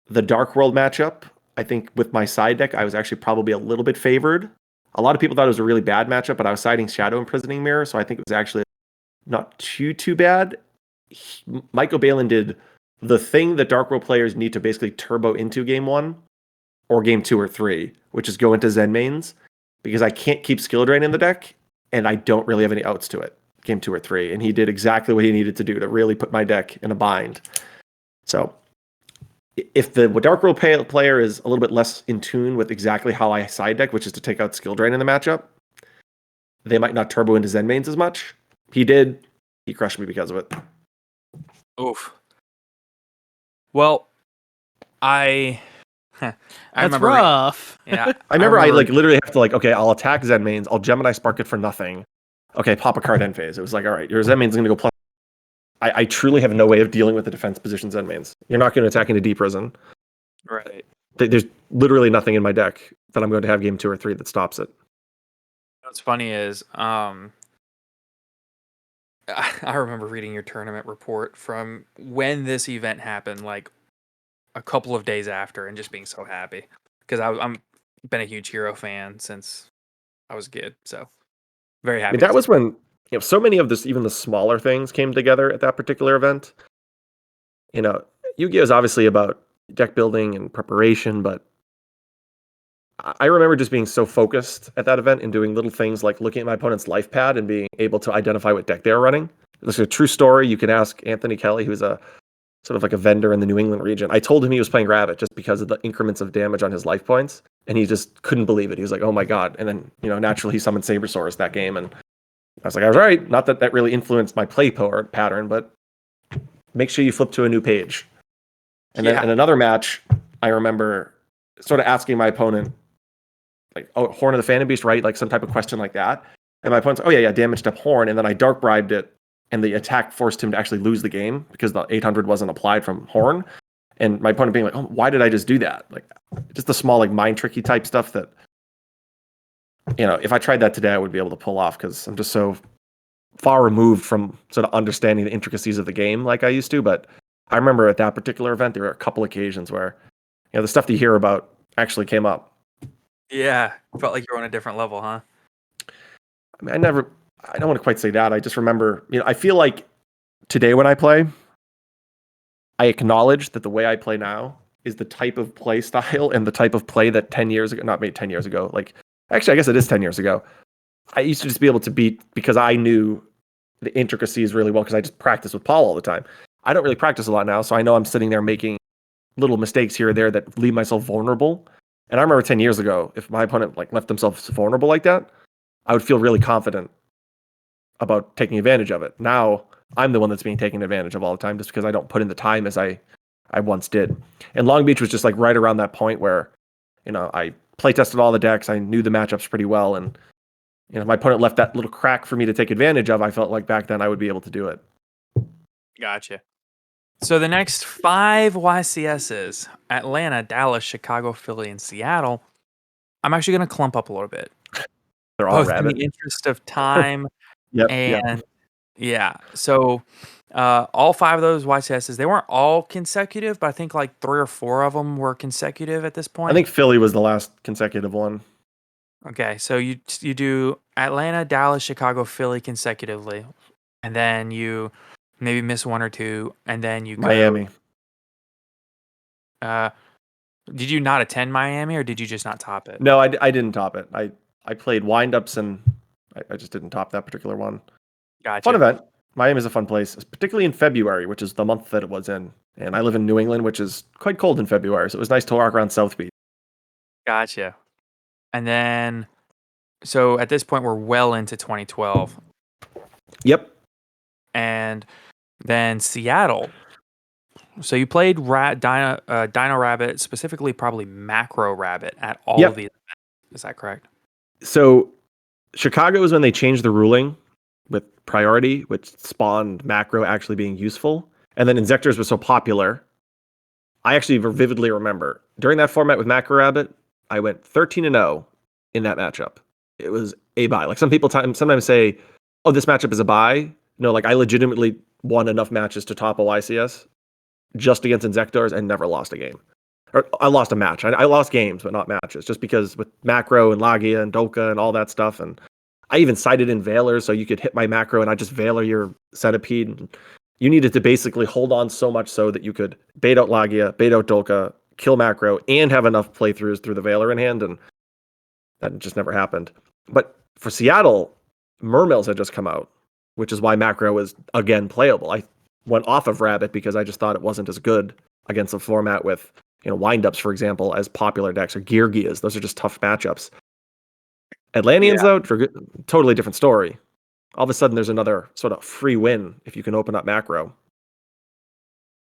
the Dark World matchup, I think with my side deck, I was actually probably a little bit favored. A lot of people thought it was a really bad matchup, but I was siding Shadow Imprisoning Mirror, so I think it was actually not too bad. Michael Balin did the thing that Dark World players need to basically turbo into game 1 or game 2 or 3, which is go into Zen mains, because I can't keep skill drain in the deck, and I don't really have any outs to it game 2 or 3. And he did exactly what he needed to do to really put my deck in a bind. So if the Dark World player is a little bit less in tune with exactly how I side deck, which is to take out skill drain in the matchup, they might not turbo into Zen mains as much. He did. He crushed me because of it. Oof. Well, I That's remember rough. Yeah. I remember I literally have to okay, I'll attack Zen mains, I'll Gemini Spark it for nothing. Okay, pop a card end phase. It was like, all right, your Zen main's gonna go plus. I truly have no way of dealing with the defense position Zen mains. You're not gonna attack into Deep Prison. Right. There's literally nothing in my deck that I'm going to have game 2 or 3 that stops it. What's funny is I remember reading your tournament report from when this event happened, like a couple of days after, and just being so happy because I'm been a huge Hero fan since I was a kid, so very I happy. mean, that was when so many of this, even the smaller things, came together at that particular event. Yu-Gi-Oh is obviously about deck building and preparation, but I remember just being so focused at that event and doing little things like looking at my opponent's life pad and being able to identify what deck they were running. This is a true story. You can ask Anthony Kelly, who's a sort of like a vendor in the New England region. I told him he was playing Rabbit just because of the increments of damage on his life points, and he just couldn't believe it. He was like, "Oh my god!" And then naturally he summoned Sabersaurus that game, and I was like, "All right." Not that really influenced my play pattern, but make sure you flip to a new page. And then in another match, I remember sort of asking my opponent, like, "Oh, Horn of the Phantom Beast, right?" Like some type of question like that. And my opponent's, "Oh yeah, damaged up Horn." And then I dark bribed it, and the attack forced him to actually lose the game because the 800 wasn't applied from Horn. And my opponent being like, "Oh, why did I just do that?" Like, just the small like mind tricky type stuff that, if I tried that today, I would be able to pull off because I'm just so far removed from sort of understanding the intricacies of the game like I used to. But I remember at that particular event, there were a couple occasions where, the stuff that you hear about actually came up. Yeah, felt like you're on a different level, huh? I mean, I don't want to quite say that. I just remember, I feel like today when I play, I acknowledge that the way I play now is the type of play style and the type of play that 10 years ago, not maybe 10 years ago, like, actually, I guess it is 10 years ago. I used to just be able to beat because I knew the intricacies really well because I just practice with Paul all the time. I don't really practice a lot now, so I know I'm sitting there making little mistakes here or there that leave myself vulnerable. And I remember 10 years ago, if my opponent left themselves vulnerable like that, I would feel really confident about taking advantage of it. Now I'm the one that's being taken advantage of all the time just because I don't put in the time as I once did. And Long Beach was just right around that point where, I play tested all the decks. I knew the matchups pretty well. And, if my opponent left that little crack for me to take advantage of, I felt like back then I would be able to do it. Gotcha. So the next 5 YCSs, Atlanta, Dallas, Chicago, Philly, and Seattle, I'm actually going to clump up a little bit. They're all Both Rabbit. in the interest of time Yep. yeah. So all 5 of those YCSs, they weren't all consecutive, but I think 3 or 4 of them were consecutive at this point. I think Philly was the last consecutive one. Okay, so you do Atlanta, Dallas, Chicago, Philly consecutively, and then you maybe miss 1 or 2, and then you go Miami. Did you not attend Miami, or did you just not top it? No, I didn't top it. I played windups and I just didn't top that particular one. Gotcha. Fun event. Miami is a fun place, particularly in February, which is the month that it was in. And I live in New England, which is quite cold in February, so it was nice to walk around South Beach. Gotcha. And then, so at this point, we're well into 2012. Yep. And then Seattle. So you played Dino Rabbit, specifically probably Macro Rabbit at all of these events. Is that correct? So Chicago is when they changed the ruling with priority, which spawned macro actually being useful. And then Inzectors was so popular. I actually vividly remember during that format with Macro Rabbit, I went 13-0 in that matchup. It was a buy. Like some people sometimes say, "Oh, this matchup is a buy." No, like I legitimately won enough matches to top a YCS just against Inzectors and never lost a game. Or I lost a match. I lost games, but not matches, just because with macro and Lagia and Doka and all that stuff. And I even cited in Valor, so you could hit my macro and I just Valor your Centipede. You needed to basically hold on so much so that you could bait out Lagia, bait out Doka, kill macro, and have enough playthroughs through the Valor in hand, and that just never happened. But for Seattle, Mermills had just come out, which is why macro was again playable. I went off of Rabbit because I just thought it wasn't as good against a format with windups, for example, as popular decks, or Geargias. Those are just tough matchups. Atlanteans, though, totally different story. All of a sudden, there's another sort of free win if you can open up macro.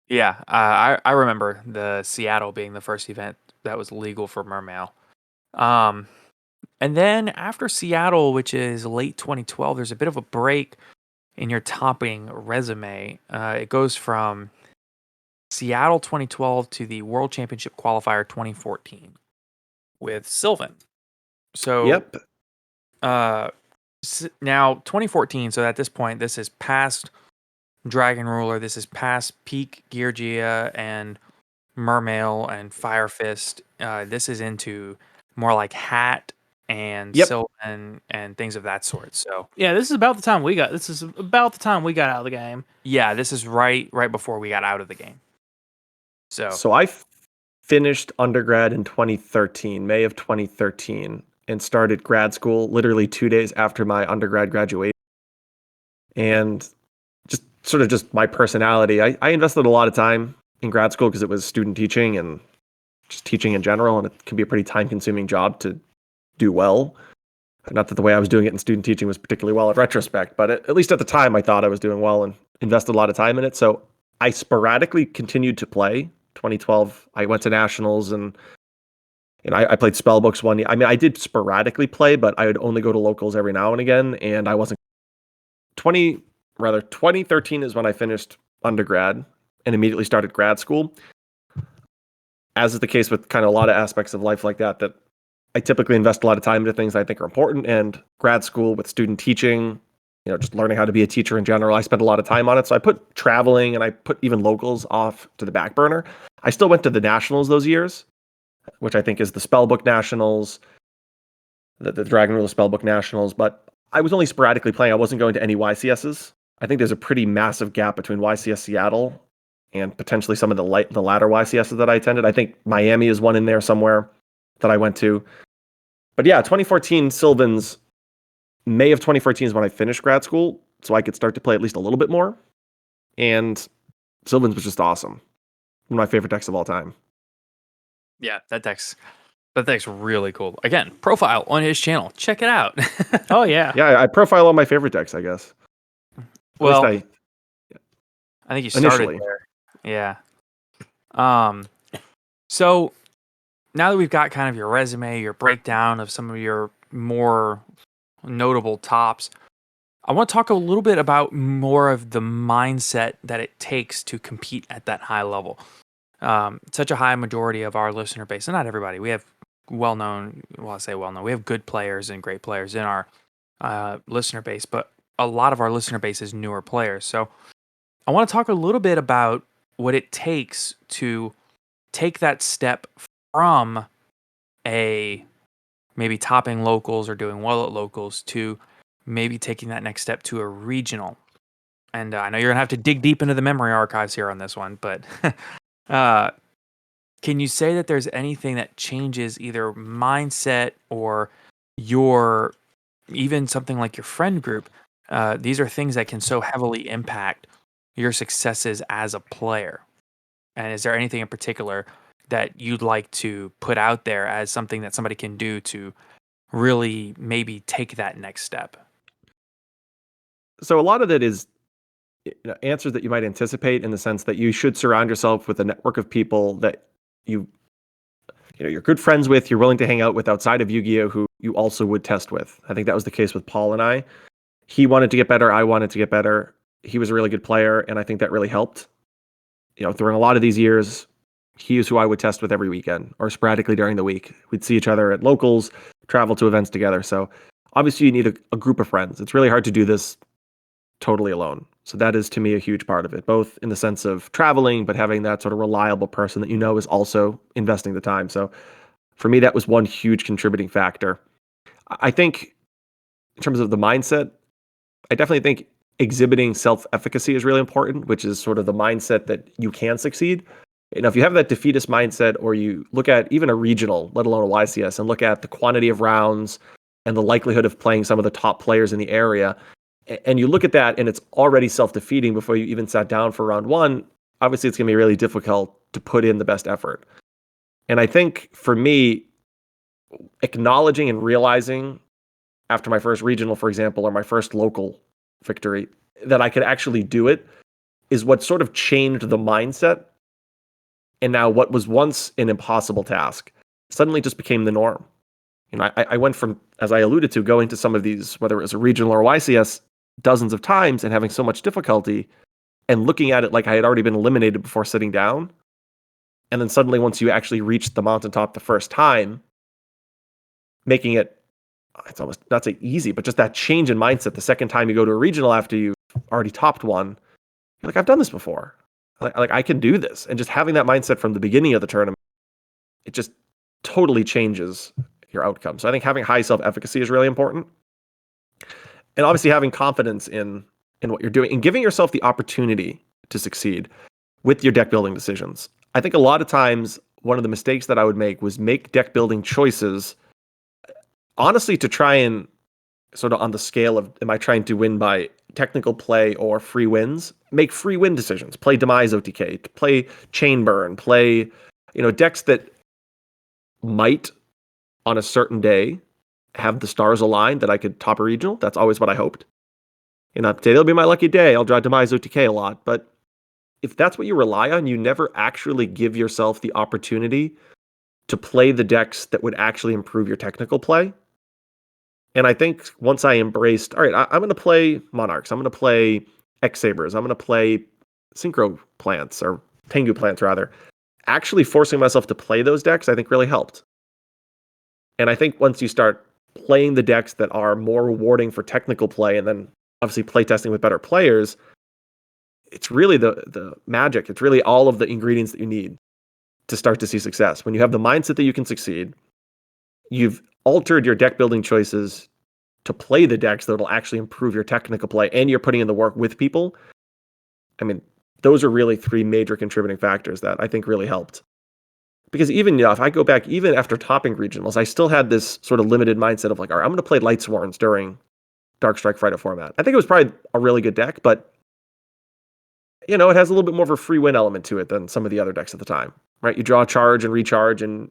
Yeah, I remember the Seattle being the first event that was legal for Mermail. And then after Seattle, which is late 2012, there's a bit of a break in your topping resume. It goes from Seattle 2012 to the World Championship Qualifier 2014 with Sylvan. So, Yep. Now 2014. So at this point, this is past Dragon Ruler. This is past peak Geargia and Mermail and Fire Fist. This is into more like Hat and Yep. Sylvan and things of that sort. So Yeah, this is about the time we got. This is about the time we got out of the game. yeah, this is right before we got out of the game. So I finished undergrad in 2013, May of 2013, and started grad school literally 2 days after my undergrad graduation. And just my personality, I invested a lot of time in grad school because it was student teaching and just teaching in general, and it can be a pretty time-consuming job to do well. Not that the way I was doing it in student teaching was particularly well in retrospect, but at least at the time I thought I was doing well and invested a lot of time in it. So I sporadically continued to play. 2012, I went to nationals and I played spellbooks one year. I mean, I did sporadically play, but I would only go to locals every now and again, and I wasn't 2013 is when I finished undergrad and immediately started grad school. As is the case with kind of a lot of aspects of life like that I typically invest a lot of time into things I think are important, and grad school with student teaching, just learning how to be a teacher in general, I spent a lot of time on it. So I put traveling and I put even locals off to the back burner. I still went to the nationals those years, which I think is the Spellbook Nationals, the Dragon Ruler Spellbook Nationals, but I was only sporadically playing. I wasn't going to any YCSs. I think there's a pretty massive gap between YCS Seattle and potentially some of the latter YCSs that I attended. I think Miami is one in there somewhere that I went to. But yeah, 2014 Sylvan's, May of 2014 is when I finished grad school, so I could start to play at least a little bit more. And Sylvan's was just awesome. One of my favorite decks of all time. yeah, that deck's really cool. Again, profile on his channel. Check it out. Oh yeah. Yeah, I profile all my favorite decks, I guess. Well, At least I think you started initially. there. Yeah. So now that we've got kind of your resume, your breakdown of some of your more notable tops, I want to talk a little bit about more of the mindset that it takes to compete at that high level. Such a high majority of our listener base, and not everybody, we have we have good players and great players in our listener base, but a lot of our listener base is newer players. So I want to talk a little bit about what it takes to take that step from a maybe topping locals or doing well at locals to maybe taking that next step to a regional. And I know you're going to have to dig deep into the memory archives here on this one, but can you say that there's anything that changes either mindset or your, even something like your friend group? These are things that can so heavily impact your successes as a player. And is there anything in particular that you'd like to put out there as something that somebody can do to really maybe take that next step? So a lot of it is answers that you might anticipate, in the sense that you should surround yourself with a network of people that you you're good friends with, you're willing to hang out with outside of Yu-Gi-Oh, who you also would test with. I think that was the case with Paul and I. He wanted to get better, I wanted to get better. He was a really good player, and I think that really helped. During a lot of these years, he is who I would test with every weekend or sporadically during the week. We'd see each other at locals, travel to events together. So obviously you need a group of friends. It's really hard to do this totally alone. So that is, to me, a huge part of it, both in the sense of traveling, but having that sort of reliable person that is also investing the time. So for me, that was one huge contributing factor. I think in terms of the mindset, I definitely think exhibiting self-efficacy is really important, which is sort of the mindset that you can succeed. If you have that defeatist mindset, or you look at even a regional, let alone a YCS, and look at the quantity of rounds and the likelihood of playing some of the top players in the area, and you look at that and it's already self-defeating before you even sat down for round one, obviously it's going to be really difficult to put in the best effort. And I think for me, acknowledging and realizing after my first regional, for example, or my first local victory, that I could actually do it is what sort of changed the mindset. And now what was once an impossible task suddenly just became the norm. I went from, as I alluded to, going to some of these, whether it was a regional or YCS, dozens of times and having so much difficulty, and looking at it like I had already been eliminated before sitting down. And then suddenly, once you actually reach the mountaintop the first time, making it, it's almost not say easy, but just that change in mindset the second time you go to a regional after you've already topped one, you're like, I've done this before. Like I can do this. And just having that mindset from the beginning of the tournament, it just totally changes your outcome. So I think having high self-efficacy is really important. And obviously having confidence in what you're doing and giving yourself the opportunity to succeed with your deck building decisions. I think a lot of times one of the mistakes that I would make was make deck building choices, honestly, to try and sort of on the scale of, am I trying to win by technical play or free wins? Make free win decisions. Play Demise OTK, play Chain Burn, play, decks that might on a certain day have the stars aligned that I could top a regional. That's always what I hoped. Today will be my lucky day. I'll draw Demise OTK a lot. But if that's what you rely on, you never actually give yourself the opportunity to play the decks that would actually improve your technical play. And I think once I embraced, all right, I'm going to play Monarchs. I'm going to play X-Sabers. I'm going to play Synchro Plants, or Tengu Plants, rather. Actually forcing myself to play those decks, I think, really helped. And I think once you start playing the decks that are more rewarding for technical play, and then obviously playtesting with better players, it's really the magic. It's really all of the ingredients that you need to start to see success. When you have the mindset that you can succeed, you've altered your deck building choices to play the decks that will actually improve your technical play, and you're putting in the work with people. I mean, those are really three major contributing factors that I think really helped. Because even if I go back, even after topping regionals, I still had this sort of limited mindset of like, all right, I'm going to play Light Sworns during Dark Strike Fighter format. I think it was probably a really good deck, but it has a little bit more of a free win element to it than some of the other decks at the time, right? You draw a charge and recharge, and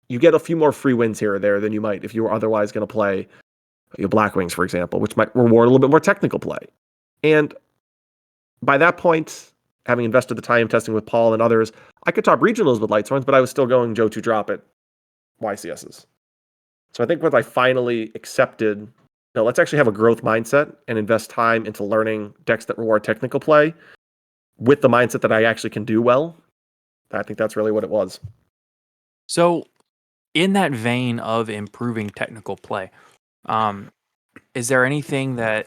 you get a few more free wins here or there than you might if you were otherwise going to play Black Wings, for example, which might reward a little bit more technical play. And by that point, having invested the time testing with Paul and others, I could top regionals with Light Sworns, but I was still going Joe to drop at YCSs. So I think once I finally accepted, no, let's actually have a growth mindset and invest time into learning decks that reward technical play with the mindset that I actually can do well, I think that's really what it was. So, in that vein of improving technical play, is there anything that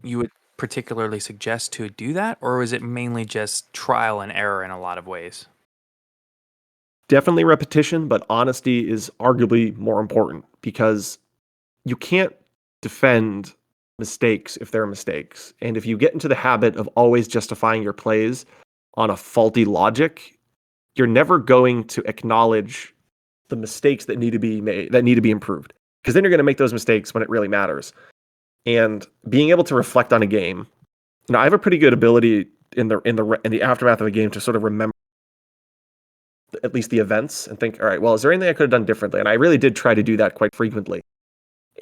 you would particularly suggest to do that, or is it mainly just trial and error in a lot of ways? Definitely repetition, but honesty is arguably more important, because you can't defend mistakes if they're mistakes. And if you get into the habit of always justifying your plays on a faulty logic, you're never going to acknowledge the mistakes that need to be made, that need to be improved. Because then you're going to make those mistakes when it really matters. And being able to reflect on a game, I have a pretty good ability in the aftermath of a game to sort of remember at least the events and think, all right, well, is there anything I could have done differently? And I really did try to do that quite frequently.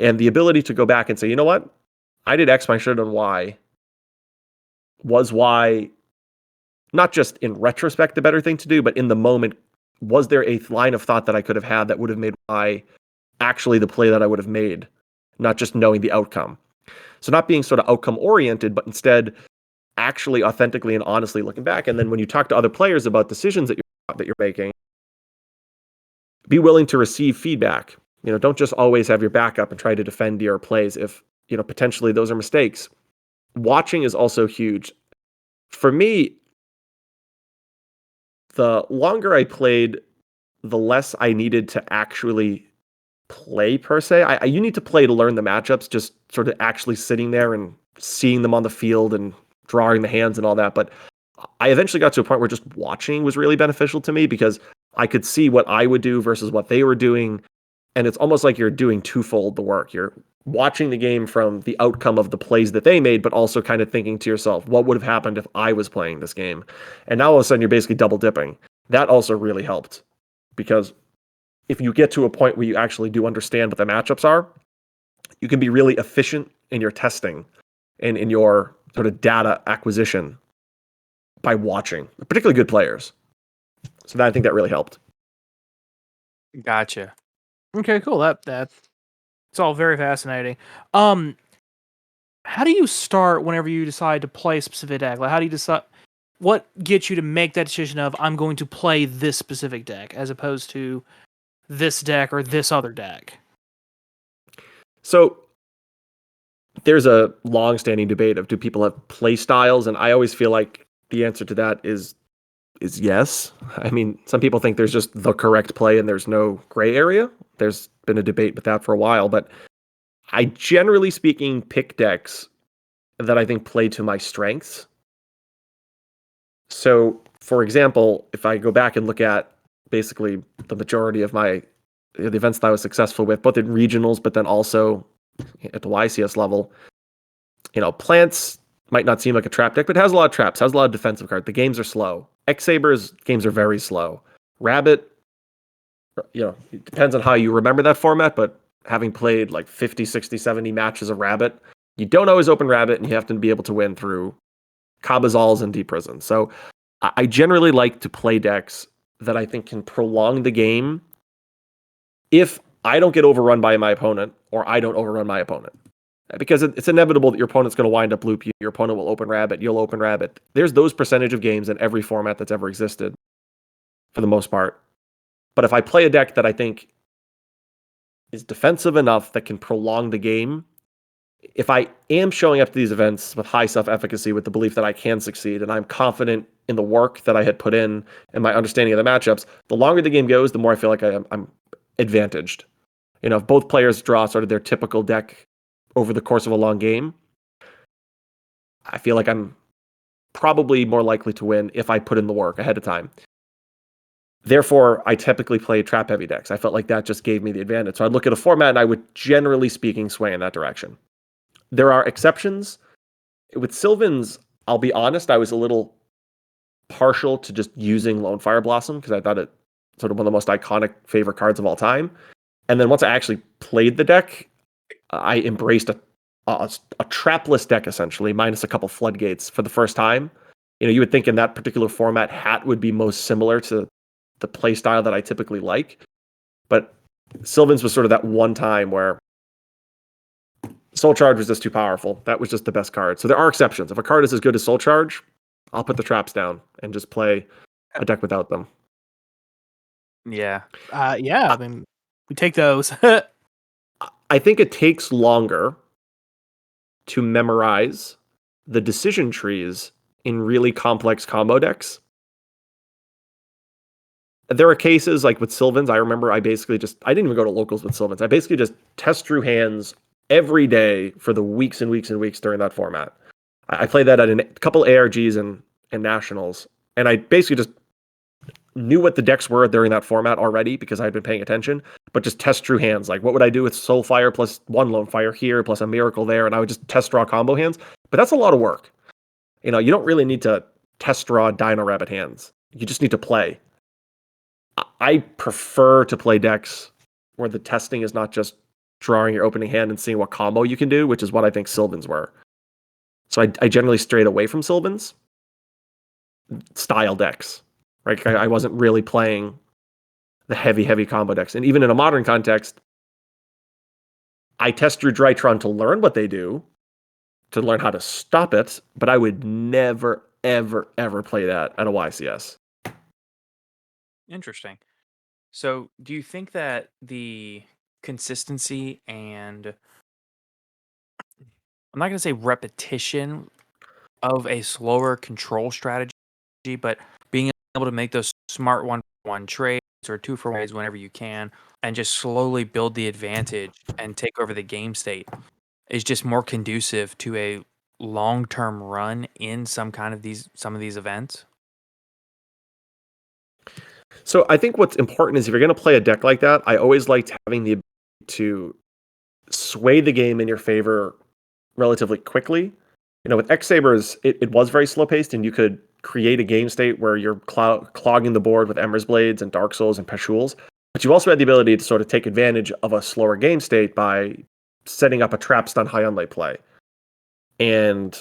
And the ability to go back and say, you know what? I did X, but I should have done Y. Was Y not just in retrospect the better thing to do, but in the moment, was there a line of thought that I could have had that would have made actually the play that I would have made, not just knowing the outcome. So not being sort of outcome oriented, but instead actually authentically and honestly looking back. And then when you talk to other players about decisions that you're making, be willing to receive feedback. Don't just always have your back up and try to defend your plays if, potentially those are mistakes. Watching is also huge. For me, the longer I played, the less I needed to actually play per se. You need to play to learn the matchups, just sort of actually sitting there and seeing them on the field and drawing the hands and all that. But I eventually got to a point where just watching was really beneficial to me because I could see what I would do versus what they were doing. And it's almost like you're doing twofold the work. You're watching the game from the outcome of the plays that they made, but also kind of thinking to yourself, what would have happened if I was playing this game? And now all of a sudden you're basically double dipping. That also really helped because if you get to a point where you actually do understand what the matchups are, you can be really efficient in your testing and in your sort of data acquisition by watching, particularly good players. So I think that really helped. Gotcha. Okay, cool. That's all very fascinating. How do you start whenever you decide to play a specific deck? Like, how do you decide? What gets you to make that decision of I'm going to play this specific deck as opposed to this deck or this other deck? So there's a long-standing debate of do people have play styles, and I always feel like the answer to that is yes. I mean, some people think there's just the correct play and there's no gray area. There's been a debate with that for a while, but I generally speaking pick decks that I think play to my strengths. So, for example, if I go back and look at basically the majority of the events that I was successful with, both in regionals, but then also at the YCS level, Plants might not seem like a trap deck, but it has a lot of traps, has a lot of defensive cards. The games are slow. X-Saber's games are very slow. Rabbit, it depends on how you remember that format, but having played like 50, 60, 70 matches of Rabbit, you don't always open Rabbit, and you have to be able to win through Cabazals and Deep Prison. So I generally like to play decks that I think can prolong the game if I don't get overrun by my opponent or I don't overrun my opponent. Because it's inevitable that your opponent's going to wind up loop you. Your opponent will open Rabbit. You'll open Rabbit. There's those percentage of games in every format that's ever existed for the most part. But if I play a deck that I think is defensive enough that can prolong the game, if I am showing up to these events with high self-efficacy with the belief that I can succeed and I'm confident in the work that I had put in and my understanding of the matchups, the longer the game goes, the more I feel like I'm advantaged. If both players draw sort of their typical deck over the course of a long game, I feel like I'm probably more likely to win if I put in the work ahead of time. Therefore, I typically play trap-heavy decks. I felt like that just gave me the advantage. So I'd look at a format and I would, generally speaking, sway in that direction. There are exceptions. With Sylvans, I'll be honest, I was a little partial to just using Lone Fire Blossom because I thought it sort of one of the most iconic favorite cards of all time. And then once I actually played the deck, I embraced a trapless deck, essentially, minus a couple floodgates for the first time. You would think in that particular format, Hat would be most similar to the play style that I typically like. But Sylvans was sort of that one time where Soul Charge was just too powerful. That was just the best card. So there are exceptions. If a card is as good as Soul Charge, I'll put the traps down and just play a deck without them. Yeah. Yeah, I mean, we take those. I think it takes longer to memorize the decision trees in really complex combo decks. There are cases like with Sylvans, I remember I didn't even go to locals with Sylvans. I basically just test drew hands every day for the weeks and weeks and weeks during that format. I played that at a couple ARGs and nationals, and I basically just knew what the decks were during that format already because I'd been paying attention, but just test drew hands. Like, what would I do with Soul Fire plus one Lone Fire here, plus a Miracle there, and I would just test draw combo hands. But that's a lot of work. You don't really need to test draw Dino Rabbit hands. You just need to play. I prefer to play decks where the testing is not just drawing your opening hand and seeing what combo you can do, which is what I think Sylvans were. So I generally strayed away from Sylvans style decks. Right? I wasn't really playing the heavy combo decks. And even in a modern context, I test through Drytron to learn what they do, to learn how to stop it, but I would never, ever play that at a YCS. Interesting. So, do you think that the consistency and I'm not going to say repetition of a slower control strategy, but being able to make those smart one trades or 2-for-1s whenever you can and just slowly build the advantage and take over the game state is just more conducive to a long-term run in some of these events? So I think what's important is if you're going to play a deck like that, I always liked having the ability to sway the game in your favor relatively quickly. With X Sabers, it was very slow paced, and you could create a game state where you're clogging the board with Ember's Blades and Dark Souls and Peshuls. But you also had the ability to sort of take advantage of a slower game state by setting up a trap stun high on late play. And,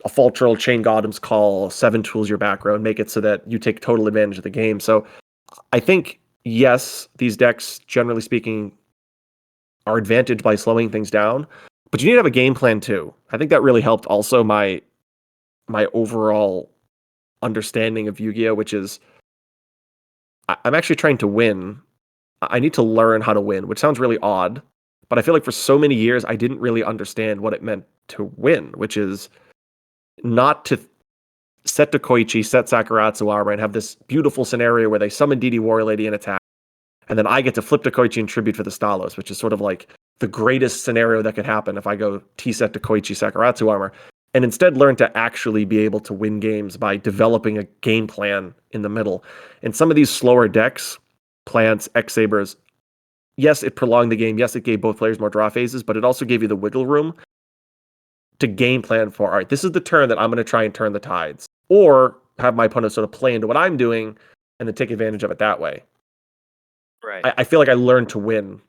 a Faltrell, Chain Godham's Call, 7 tools your back row, and make it so that you take total advantage of the game. So I think, yes, these decks, generally speaking, are advantaged by slowing things down, but you need to have a game plan too. I think that really helped also my overall understanding of Yu-Gi-Oh, which is I'm actually trying to win. I need to learn how to win, which sounds really odd, but I feel like for so many years I didn't really understand what it meant to win, which is not to set to Koichi, set Sakuratsu armor, and have this beautiful scenario where they summon DD Warrior Lady and attack. And then I get to flip to Koichi and tribute for the Stalos, which is sort of like the greatest scenario that could happen if I go T-set to Koichi Sakuratsu armor. And instead learn to actually be able to win games by developing a game plan in the middle. And some of these slower decks, Plants, X-Sabers, yes, it prolonged the game. Yes, it gave both players more draw phases, but it also gave you the wiggle room to game plan for, all right, this is the turn that I'm going to try and turn the tides. Or have my opponent sort of play into what I'm doing and then take advantage of it that way. Right. I feel like I learned to win,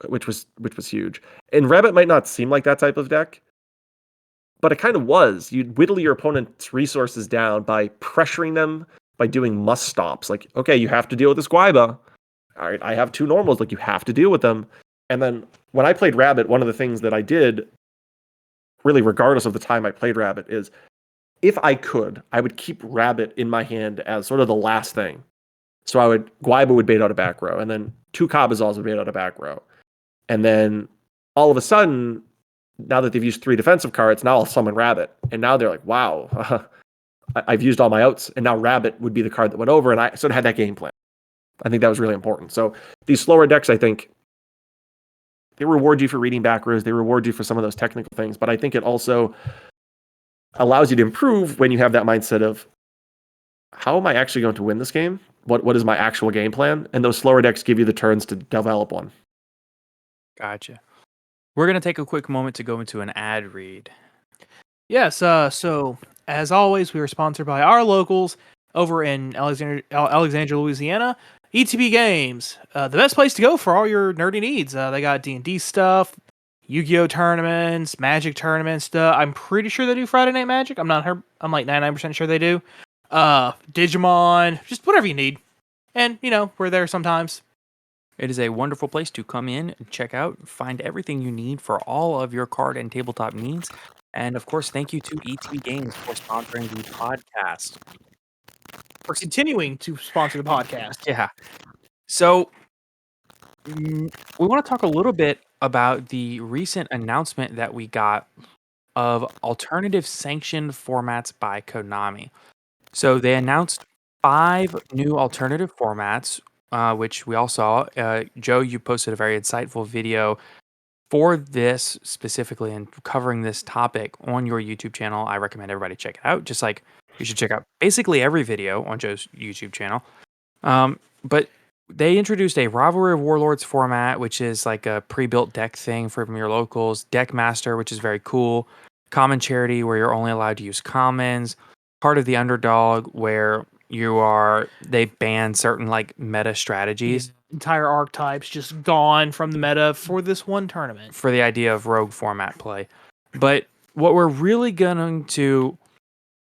which was huge. And Rabbit might not seem like that type of deck, but it kind of was. You'd whittle your opponent's resources down by pressuring them, by doing must stops. Like, okay, you have to deal with this Guaiba. All right, I have 2 normals. Like, you have to deal with them. And then when I played Rabbit, one of the things that I did, really regardless of the time I played Rabbit, is if I could, I would keep Rabbit in my hand as sort of the last thing. So Guaiba would bait out a back row, and then 2 Cabazals would bait out a back row. And then all of a sudden, now that they've used 3 defensive cards, now I'll summon Rabbit. And now they're like, wow, I've used all my outs, and now Rabbit would be the card that went over, and I sort of had that game plan. I think that was really important. So these slower decks, I think, they reward you for reading back rows, they reward you for some of those technical things, but I think it also allows you to improve when you have that mindset of, how am I actually going to win this game? What is my actual game plan? And those slower decks give you the turns to develop one. Gotcha. We're going to take a quick moment to go into an ad read. Yes, so as always, we are sponsored by our locals over in Alexandria, Louisiana. ETB Games, the best place to go for all your nerdy needs. They got D&D stuff, Yu-Gi-Oh tournaments, Magic tournaments stuff. I'm pretty sure they do Friday Night Magic. I'm like 99% sure they do. Digimon, just whatever you need. And, we're there sometimes. It is a wonderful place to come in and check out, find everything you need for all of your card and tabletop needs. And of course, thank you to ETB Games for sponsoring the podcast. For continuing to sponsor the podcast. Yeah. So, we want to talk a little bit about the recent announcement that we got of alternative sanctioned formats by Konami. So they announced 5 new alternative formats, which we all saw. Joe, you posted a very insightful video for this specifically and covering this topic on your YouTube channel. I recommend everybody check it out, just like you should check out basically every video on Joe's YouTube channel. But they introduced a Rivalry of Warlords format, which is like a pre-built deck thing from your locals. Deck Master, which is very cool. Common Charity, where you're only allowed to use commons. Part of the Underdog, where they ban certain like meta strategies. Entire archetypes just gone from the meta for this one tournament. For the idea of rogue format play. But what we're really going to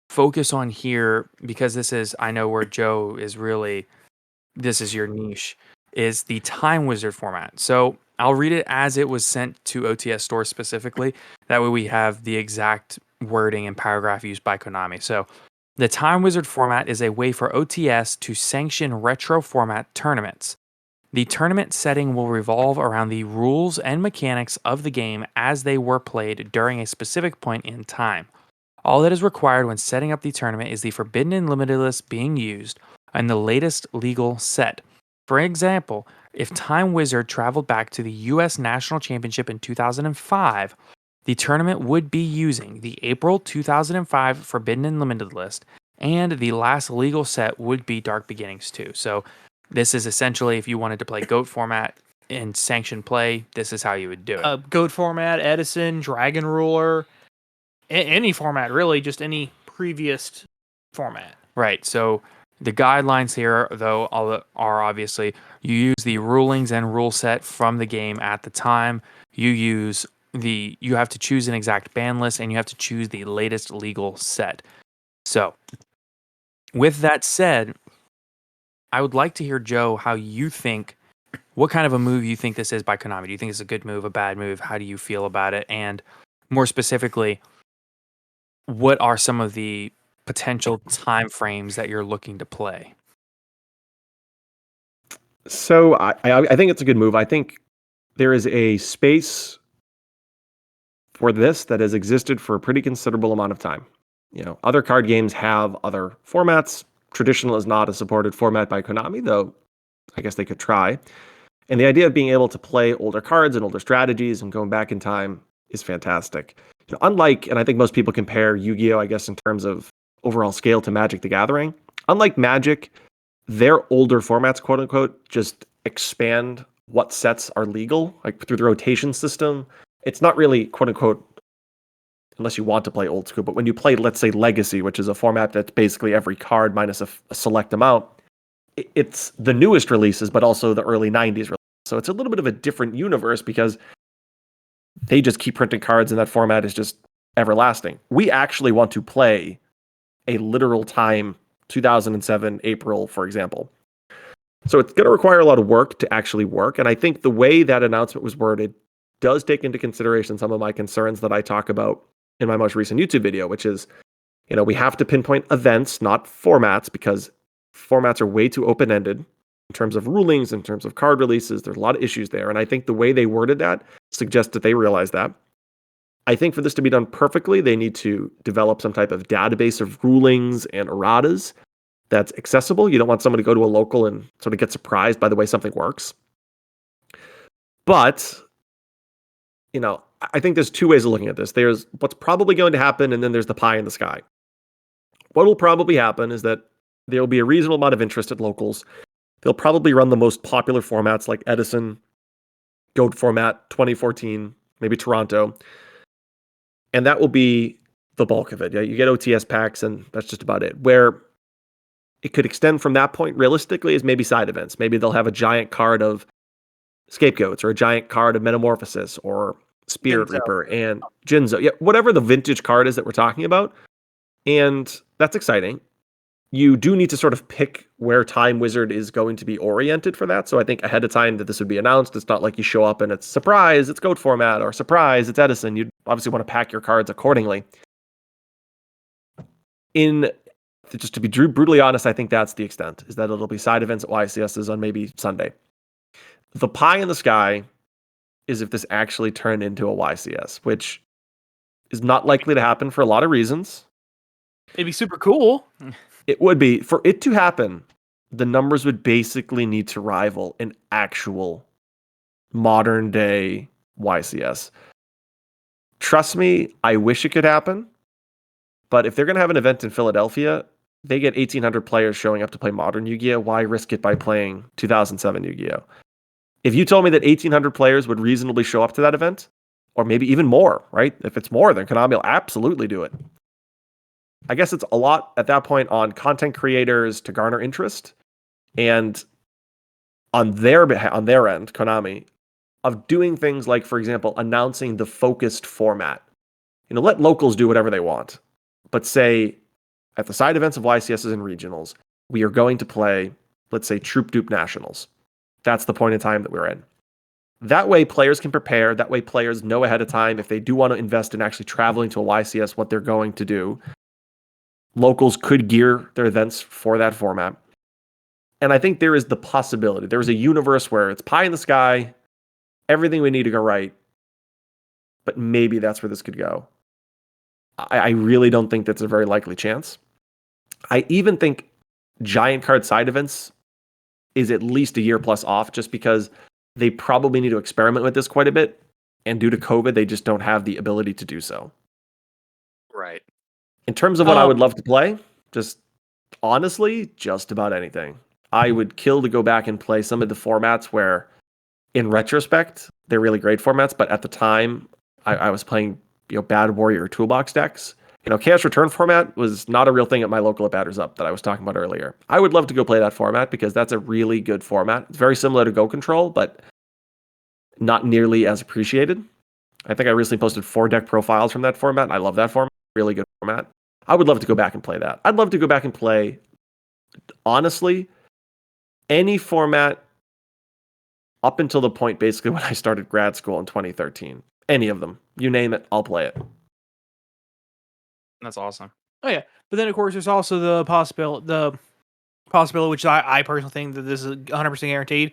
focus on here, because this is, I know where Joe is really this is your niche, is the Time Wizard format. So I'll read it as it was sent to OTS Store specifically. That way we have the exact wording and paragraph used by Konami. So the Time Wizard format is a way for OTS to sanction retro format tournaments. The tournament setting will revolve around the rules and mechanics of the game as they were played during a specific point in time. All that is required when setting up the tournament is the Forbidden and Limited list being used and the latest legal set. For example, if Time Wizard traveled back to the US National Championship in 2005, the tournament would be using the April 2005 Forbidden and Limited list, and the last legal set would be Dark Beginnings 2. So this is essentially if you wanted to play GOAT format in sanctioned play, this is how you would do it. GOAT format, Edison, Dragon Ruler, any format really, just any previous format. Right. So the guidelines here, though, are obviously you use the rulings and rule set from the game at the time. You have to choose an exact ban list, and you have to choose the latest legal set. So, with that said, I would like to hear, Joe, how you think, what kind of a move you think this is by Konami. Do you think it's a good move, a bad move? How do you feel about it? And more specifically, what are some of the potential time frames that you're looking to play? So I think it's a good move. I think there is a space for this that has existed for a pretty considerable amount of time. Other card games have other formats. Traditional is not a supported format by Konami, though I guess they could try. And the idea of being able to play older cards and older strategies and going back in time is fantastic. Unlike, and I think most people compare Yu-Gi-Oh, I guess, in terms of overall scale to Magic the Gathering. Unlike Magic, their older formats, quote unquote, just expand what sets are legal, like through the rotation system. It's not really, quote unquote, unless you want to play old school, but when you play, let's say, Legacy, which is a format that's basically every card minus a select amount, it's the newest releases, but also the early 90s releases. So it's a little bit of a different universe because they just keep printing cards and that format is just everlasting. We actually want to play a literal time 2007 April, for example. So it's going to require a lot of work to actually work. And I think the way that announcement was worded does take into consideration some of my concerns that I talk about in my most recent YouTube video, which is, we have to pinpoint events, not formats, because formats are way too open-ended in terms of rulings, in terms of card releases. There's a lot of issues there. And I think the way they worded that suggests that they realize that. I think for this to be done perfectly, they need to develop some type of database of rulings and erratas that's accessible. You don't want someone to go to a local and sort of get surprised by the way something works. But, I think there's two ways of looking at this. There's what's probably going to happen, and then there's the pie in the sky. What will probably happen is that there will be a reasonable amount of interest at locals. They'll probably run the most popular formats like Edison, GOAT format, 2014, maybe Toronto. And that will be the bulk of it. Yeah, you get OTS packs, and that's just about it. Where it could extend from that point, realistically, is maybe side events. Maybe they'll have a giant card of Scapegoats, or a giant card of Metamorphosis, or Spirit Jinzo. Reaper, and Jinzo. Yeah, whatever the vintage card is that we're talking about. And that's exciting. You do need to sort of pick where Time Wizard is going to be oriented for that. So I think ahead of time that this would be announced. It's not like you show up and it's surprise, it's GOAT format, or surprise, it's Edison. You'd obviously want to pack your cards accordingly. Just to be brutally honest, I think that's the extent, is that it'll be side events at YCSs on maybe Sunday. The pie in the sky is if this actually turned into a YCS, which is not likely to happen for a lot of reasons. It'd be super cool. It would be. For it to happen, the numbers would basically need to rival an actual modern day YCS. Trust me, I wish it could happen. But if they're going to have an event in Philadelphia, they get 1,800 players showing up to play modern Yu-Gi-Oh! Why risk it by playing 2007 Yu-Gi-Oh? If you told me that 1,800 players would reasonably show up to that event, or maybe even more, right? If it's more, then Konami will absolutely do it. I guess it's a lot at that point on content creators to garner interest, and on their end, Konami, of doing things like, for example, announcing the focused format. Let locals do whatever they want, but say at the side events of YCSs and regionals, we are going to play let's say, Troop Dupe Nationals. That's the point in time that we're in. That way, players can prepare. That way, players know ahead of time if they do want to invest in actually traveling to a YCS, what they're going to do. Locals could gear their events for that format. And I think there is the possibility. There is a universe where it's pie in the sky, everything we need to go right, but maybe that's where this could go. I really don't think that's a very likely chance. I even think giant card side events is at least a year plus off, just because they probably need to experiment with this quite a bit. And due to COVID, they just don't have the ability to do so. Right. In terms of what I would love to play, just honestly, just about anything. I would kill to go back and play some of the formats where, in retrospect, they're really great formats. But at the time, I was playing, Bad Warrior Toolbox decks. Chaos Return format was not a real thing at my local at Batters Up that I was talking about earlier. I would love to go play that format because that's a really good format. It's very similar to Go Control, but not nearly as appreciated. I think I recently posted 4 deck profiles from that format. I love that format. Really good format. I would love to go back and play that. I'd love to go back and play, honestly, any format up until the point basically when I started grad school in 2013. Any of them. You name it, I'll play it. That's awesome. Oh yeah, but then of course there's also the possibility, which I personally think that this is 100% guaranteed.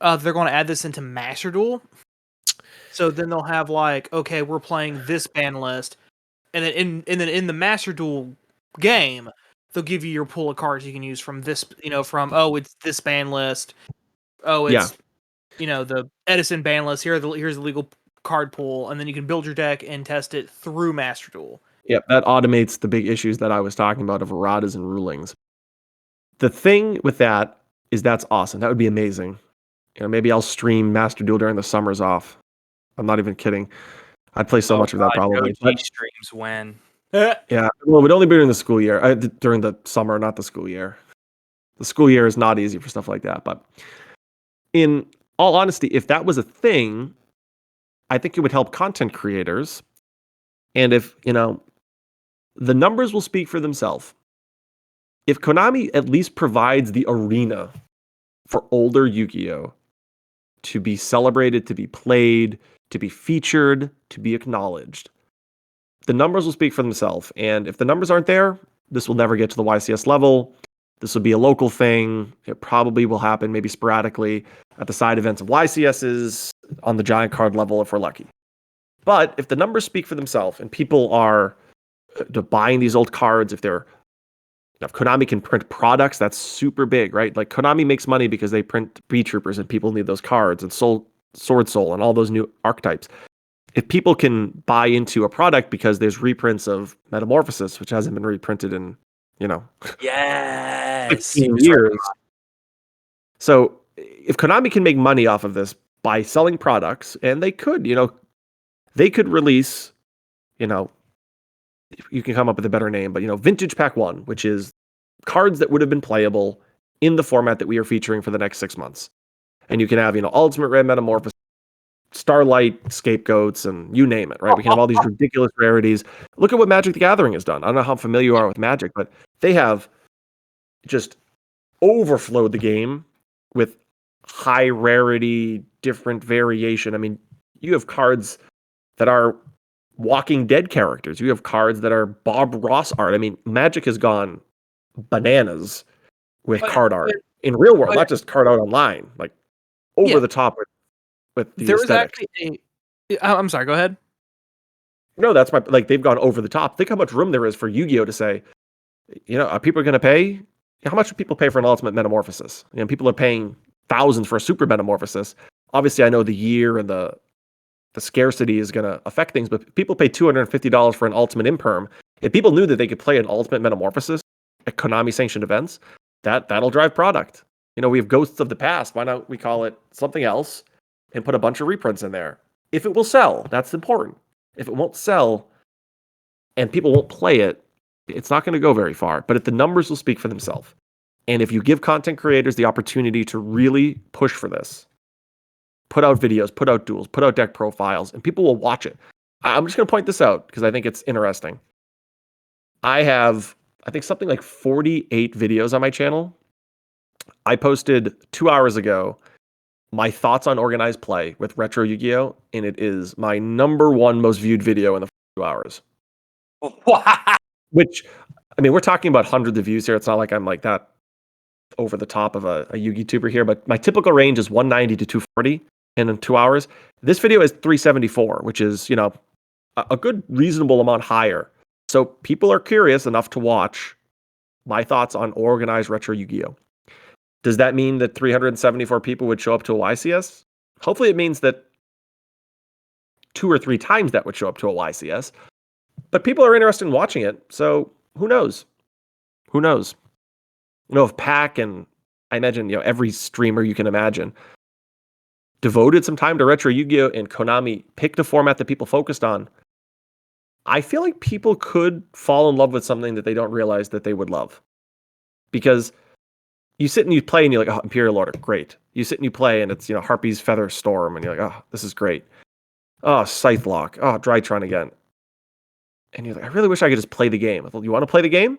They're going to add this into Master Duel, so then they'll have like, okay, we're playing this ban list, and then in the Master Duel game, they'll give you your pool of cards you can use from this, it's this ban list. Oh, it's the Edison ban list. Here's the legal card pool, and then you can build your deck and test it through Master Duel. Yep, that automates the big issues that I was talking about of erratas and rulings. The thing with that is that's awesome. That would be amazing. Maybe I'll stream Master Duel during the summers off. I'm not even kidding. I'd play so much of that probably. OG streams when. Yeah, well, it would only be during the school year. During the summer, not the school year. The school year is not easy for stuff like that. But in all honesty, if that was a thing, I think it would help content creators. And if, the numbers will speak for themselves. If Konami at least provides the arena for older Yu-Gi-Oh! To be celebrated, to be played, to be featured, to be acknowledged, the numbers will speak for themselves. And if the numbers aren't there, this will never get to the YCS level. This will be a local thing. It probably will happen maybe sporadically at the side events of YCSs on the giant card level if we're lucky. But if the numbers speak for themselves and people are buying these old cards, if Konami can print products, that's super big, right? Like Konami makes money because they print B-Troopers and people need those cards, and Sword Soul and all those new archetypes. If people can buy into a product because there's reprints of Metamorphosis, which hasn't been reprinted in, yes, 15 years. So if Konami can make money off of this by selling products, and they could release, you can come up with a better name, but Vintage Pack 1, which is cards that would have been playable in the format that we are featuring for the next 6 months. And you can have, Ultimate Red Metamorphosis, Starlight Scapegoats, and you name it, right? We can have all these ridiculous rarities. Look at what Magic the Gathering has done. I don't know how familiar you are with Magic, but they have just overflowed the game with high rarity, different variation. I mean, you have cards that are Walking Dead characters. You have cards that are Bob Ross art. I mean, Magic has gone bananas with card art in real world, not just card art online, like over the top with the aesthetics. I'm sorry, go ahead. No, that's they've gone over the top. Think how much room there is for Yu-Gi-Oh! To say, are people going to pay? How much do people pay for an Ultimate Metamorphosis? People are paying thousands for a Super Metamorphosis. Obviously, I know the year and the scarcity is going to affect things, but people pay $250 for an Ultimate Imperm. If people knew that they could play an Ultimate Metamorphosis at Konami sanctioned events, that'll drive product. We have Ghosts of the Past. Why not we call it something else and put a bunch of reprints in there? If it will sell, that's important. If it won't sell and people won't play it, it's not going to go very far. But if the numbers will speak for themselves, and if you give content creators the opportunity to really push for this, put out videos, put out duels, put out deck profiles, and people will watch it. I'm just going to point this out because I think it's interesting. I have, I think, something like 48 videos on my channel. I posted 2 hours ago my thoughts on organized play with Retro Yu-Gi-Oh! And it is my number one most viewed video in the 2 hours. Wow. Which, I mean, we're talking about hundreds of views here. It's not like I'm like that over the top of a Yu-Gi tuber here, but my typical range is 190 to 240 in 2 hours. This video is 374, which is, a good reasonable amount higher. So people are curious enough to watch my thoughts on organized retro Yu-Gi-Oh! Does that mean that 374 people would show up to a YCS? Hopefully it means that 2 or 3 times that would show up to a YCS. But people are interested in watching it, so who knows? Who knows? If Pac and I imagine, every streamer you can imagine devoted some time to retro Yu-Gi-Oh! And Konami picked a format that people focused on, I feel like people could fall in love with something that they don't realize that they would love. Because you sit and you play and you're like, oh, Imperial Order, great. You sit and you play and it's, Harpy's Feather Storm and you're like, oh, this is great. Oh, Scythe Lock. Oh, Drytron again. And you're like, I really wish I could just play the game. You want to play the game?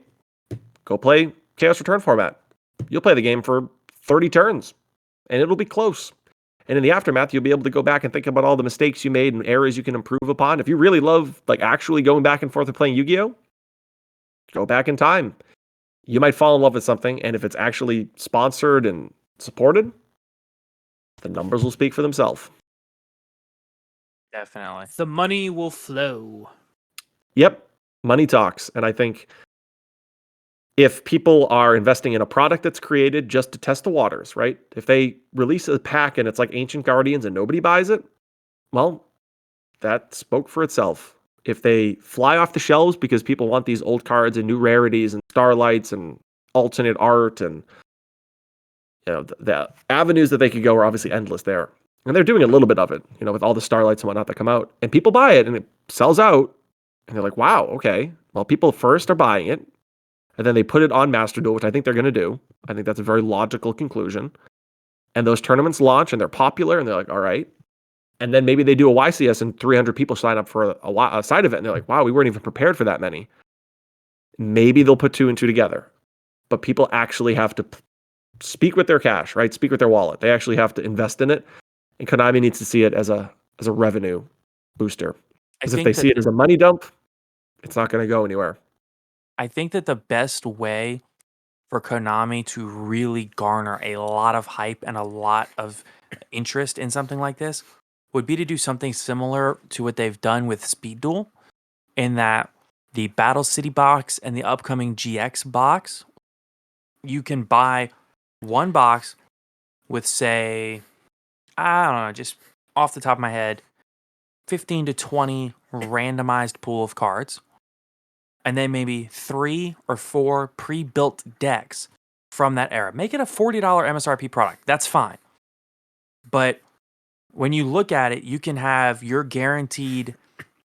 Go play Chaos Return format. You'll play the game for 30 turns and it'll be close. And in the aftermath, you'll be able to go back and think about all the mistakes you made and areas you can improve upon. If you really love actually going back and forth and playing Yu-Gi-Oh!, go back in time. You might fall in love with something, and if it's actually sponsored and supported, the numbers will speak for themselves. Definitely. The money will flow. Yep, money talks. And I think if people are investing in a product that's created just to test the waters, right? If they release a pack and it's like Ancient Guardians and nobody buys it, well, that spoke for itself. If they fly off the shelves because people want these old cards and new rarities and starlights and alternate art and the avenues that they could go are obviously endless there. And they're doing a little bit of it, with all the starlights and whatnot that come out. And people buy it and it sells out. And they're like, wow, okay. Well, people first are buying it. And then they put it on Master Duel, which I think they're going to do. I think that's a very logical conclusion. And those tournaments launch and they're popular and they're like, all right. And then maybe they do a YCS and 300 people sign up for a side of it. And they're like, wow, we weren't even prepared for that many. Maybe they'll put 2 and 2 together. But people actually have to speak with their cash, right? Speak with their wallet. They actually have to invest in it. And Konami needs to see it as a revenue booster. Because if they see it as a money dump, it's not going to go anywhere. I think that the best way for Konami to really garner a lot of hype and a lot of interest in something like this would be to do something similar to what they've done with Speed Duel, in that the Battle City box and the upcoming GX box, you can buy one box with, say, I don't know, just off the top of my head, 15 to 20 randomized pool of cards, and then maybe 3 or 4 pre-built decks from that era. Make it a $40 MSRP product. That's fine. But when you look at it, you can have your guaranteed,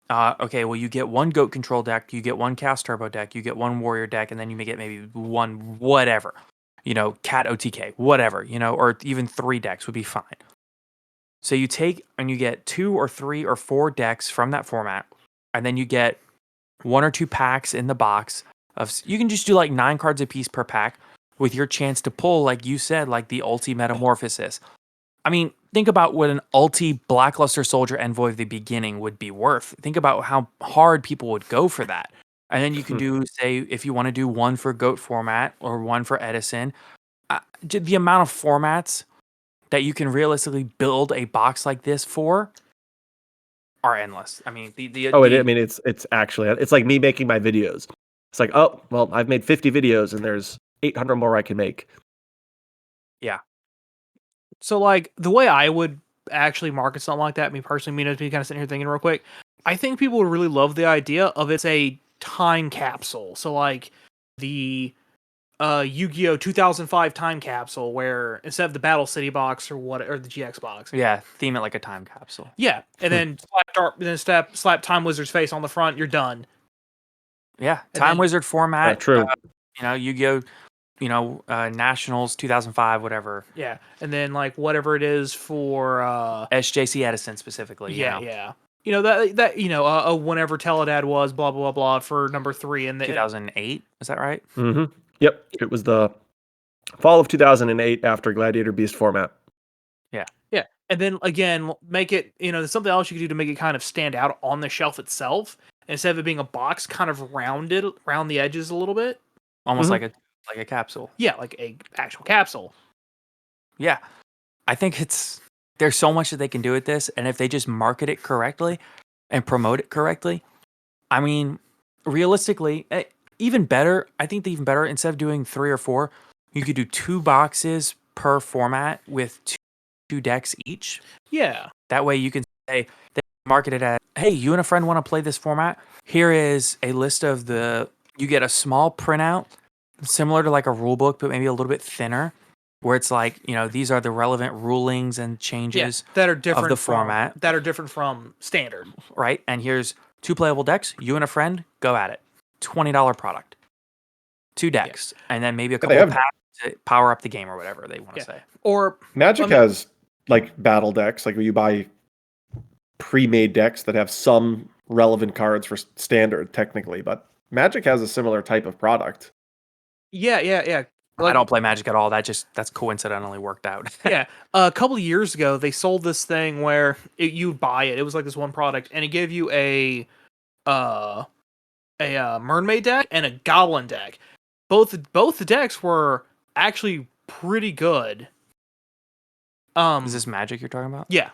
you get one Goat Control deck, you get one Cast Turbo deck, you get one Warrior deck, and then you may get maybe one whatever, Cat OTK, whatever, or even 3 decks would be fine. So you take and you get 2 or 3 or 4 decks from that format, and then you get 1 or 2 packs in the box you can just do 9 cards a piece per pack with your chance to pull, like you said, the Ulti Metamorphosis. I mean, think about what an Ulti Blackluster Soldier Envoy of the Beginning would be worth. Think about how hard people would go for that. And then you can do, say, if you want to do one for Goat format or one for Edison, the amount of formats that you can realistically build a box like this for are endless. I mean, it's actually, it's like me making my videos. It's like, oh, well, I've made 50 videos and there's 800 more I can make. Yeah. So, the way I would actually market something like that, me personally, me kind of sitting here thinking real quick, I think people would really love the idea of it's a time capsule. So, the Yu-Gi-Oh! 2005 time capsule, where instead of the Battle City box or the GX box, yeah, theme it like a time capsule. Yeah, and then slap Time Wizard's face on the front. You're done. Yeah, Time Wizard format. True. Yu-Gi-Oh! Nationals 2005, whatever. Yeah, and then whatever it is for SJC Edison specifically. Yeah. That whenever Teledad was blah blah blah for number 3 in the 2008. Is that right? Mm-hmm. Yep. It was the Fall of 2008 after Gladiator Beast format. Yeah, and then again, make it, there's something else you could do to make it kind of stand out on the shelf itself. Instead of it being a box, kind of rounded around the edges a little bit. Almost like a capsule. Yeah, like a actual capsule. Yeah. I think there's so much that they can do with this, and if they just market it correctly and promote it correctly, I mean, realistically, even better, I think even better, instead of doing 3 or 4, you could do 2 boxes per format with two decks each. Yeah. That way you can say, they market it as, hey, you and a friend want to play this format? Here is a list of you get a small printout, similar to like a rule book, but maybe a little bit thinner, where it's like, these are the relevant rulings and changes that are different of the format. That are different from standard. Right? And here's 2 playable decks. You and a friend, go at it. $20 product. 2 decks. Yeah. And then maybe a couple of packs to power up the game or whatever they want to say. Or Magic has like battle decks, like where you buy pre-made decks that have some relevant cards for standard technically, but Magic has a similar type of product. Yeah. Like, I don't play Magic at all. That's coincidentally worked out. Yeah. A couple of years ago, they sold this thing where you'd buy it. It was like this one product, and it gave you a mermaid deck and a goblin deck. Both the decks were actually pretty good. Is this Magic you're talking about? Yeah.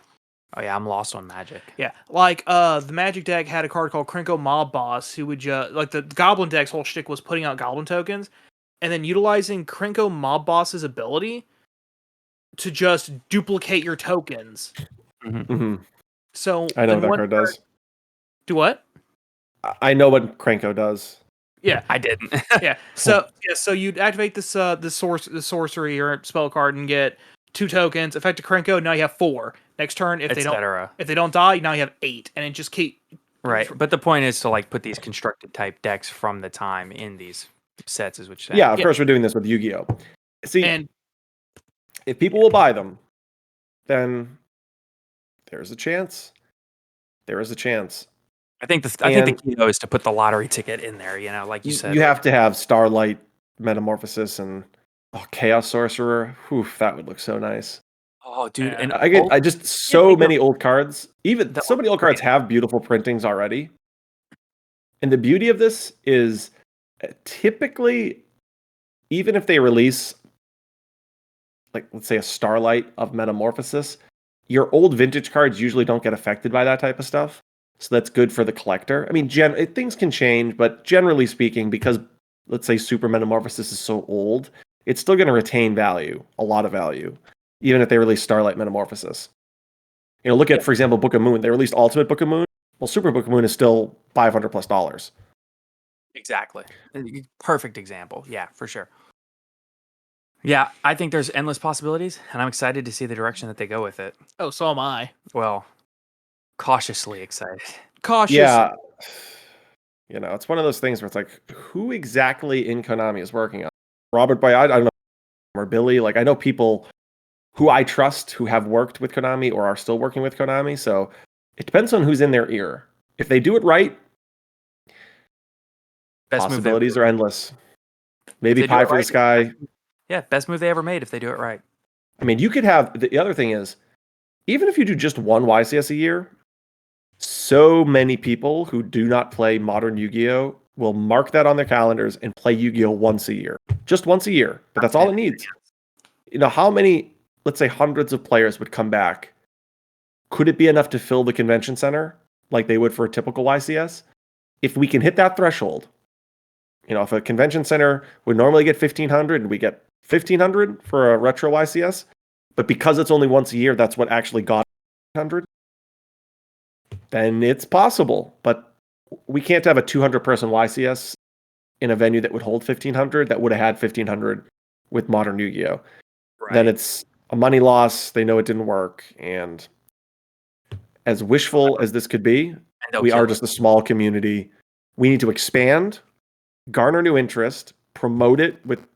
Oh yeah, I'm lost on Magic. Yeah, like the Magic deck had a card called Krenko Mob Boss, who would like the Goblin deck's whole shtick was putting out Goblin tokens, and then utilizing Krenko Mob Boss's ability to just duplicate your tokens. Mm-hmm. So I know what that card does. Do what? I know what Krenko does. Yeah, I didn't. Yeah, so you'd activate this sorcery or spell card and get 2 tokens. Effect a Krenko. Now you have 4. Next turn, if they don't die, now you have 8, and it just keep right. But the point is to like put these constructed type decks from the time in these sets, is what you're saying. Yeah, of course we're doing this with Yu-Gi-Oh. See, and if people will buy them, then there's a chance. There is a chance. I think the key though is to put the lottery ticket in there. Like you said, you have to have Starlight Metamorphosis and Chaos Sorcerer. Oof, that would look so nice. Oh, dude, and I just so many old cards. Even so many old cards have beautiful printings already. And the beauty of this is, typically, even if they release, like let's say a Starlight of Metamorphosis, your old vintage cards usually don't get affected by that type of stuff. So that's good for the collector. I mean, things can change, but generally speaking, because let's say Super Metamorphosis is so old, it's still going to retain value, a lot of value, even if they release Starlight Metamorphosis. Look at, for example, Book of Moon. They released Ultimate Book of Moon. Well, Super Book of Moon is still $500+. Exactly. Perfect example. Yeah, for sure. Yeah, I think there's endless possibilities, and I'm excited to see the direction that they go with it. Oh, so am I. Well, cautiously excited. Yeah. It's one of those things where it's like, who exactly in Konami is working on? Robert Boy, I don't know, or Billy. Like, I know people who I trust who have worked with Konami or are still working with Konami. So it depends on who's in their ear. If they do it right, possibilities are endless. Maybe pie for the sky. Yeah, best move they ever made if they do it right. I mean, you could have, the other thing is, even if you do just one YCS a year, so many people who do not play modern Yu-Gi-Oh! Will mark that on their calendars and play Yu-Gi-Oh! Once a year. Just once a year. But that's all it needs. How many, let's say hundreds of players would come back? Could it be enough to fill the convention center like they would for a typical YCS? If we can hit that threshold, if a convention center would normally get 1,500 and we get 1,500 for a retro YCS, but because it's only once a year, that's what actually got 100, then it's possible. But we can't have a 200-person YCS in a venue that would hold 1,500 that would have had 1,500 with modern Yu-Gi-Oh! Right. Then it's a money loss. They know it didn't work. And as wishful as this could be, we are just a small community. We need to expand, garner new interest, promote it with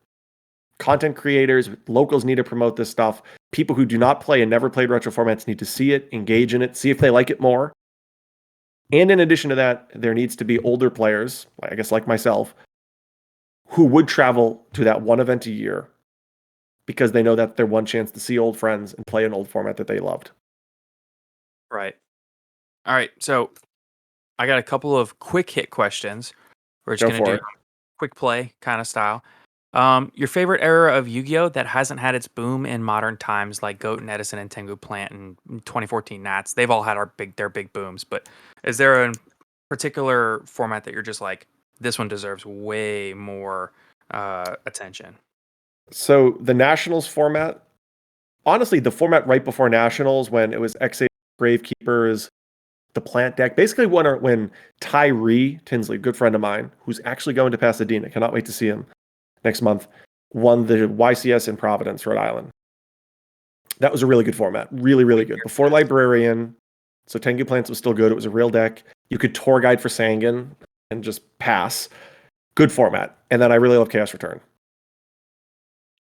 content creators. Locals need to promote this stuff. People who do not play and never played retro formats need to see it, engage in it, see if they like it more. And in addition to that, there needs to be older players, I guess like myself, who would travel to that one event a year because they know that their one chance to see old friends and play an old format that they loved. Right. All right. So I got a couple of quick hit questions. We're just Go going to for do it. quick play kind of style. Your favorite era of Yu-Gi-Oh that hasn't had its boom in modern times, like Goat and Edison and Tengu Plant and 2014 Nats. They've all had their big booms. But is there a particular format that you're just like, this one deserves way more attention? So the Nationals format, honestly, the format right before Nationals when it was XA Gravekeepers, the Plant deck, basically when Tyree Tinsley, good friend of mine, who's actually going to Pasadena, cannot wait to see him next month, won the YCS in Providence, Rhode Island. That was a really good format. Really, really good. Before Librarian, so Tengu Plants was still good. It was a real deck. You could tour guide for Sangan and just pass. Good format. And then I really love Chaos Return.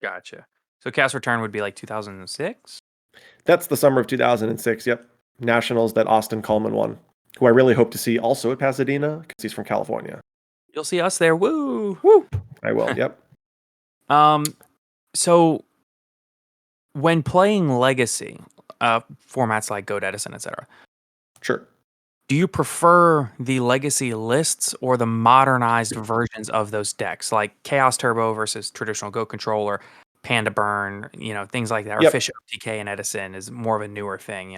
Gotcha. So Cast Return would be like 2006? That's the summer of 2006. Yep. Nationals that Austin Coleman won, who I really hope to see also at Pasadena because he's from California. You'll see us there. Woo! Woo! I will. Yep. So when playing Legacy, formats like Goat Edison, etc., Sure. do you prefer the Legacy lists or the modernized versions of those decks, like Chaos Turbo versus traditional Go Control or Panda Burn, things like that, or Yep. Fish TK and Edison is more of a newer thing,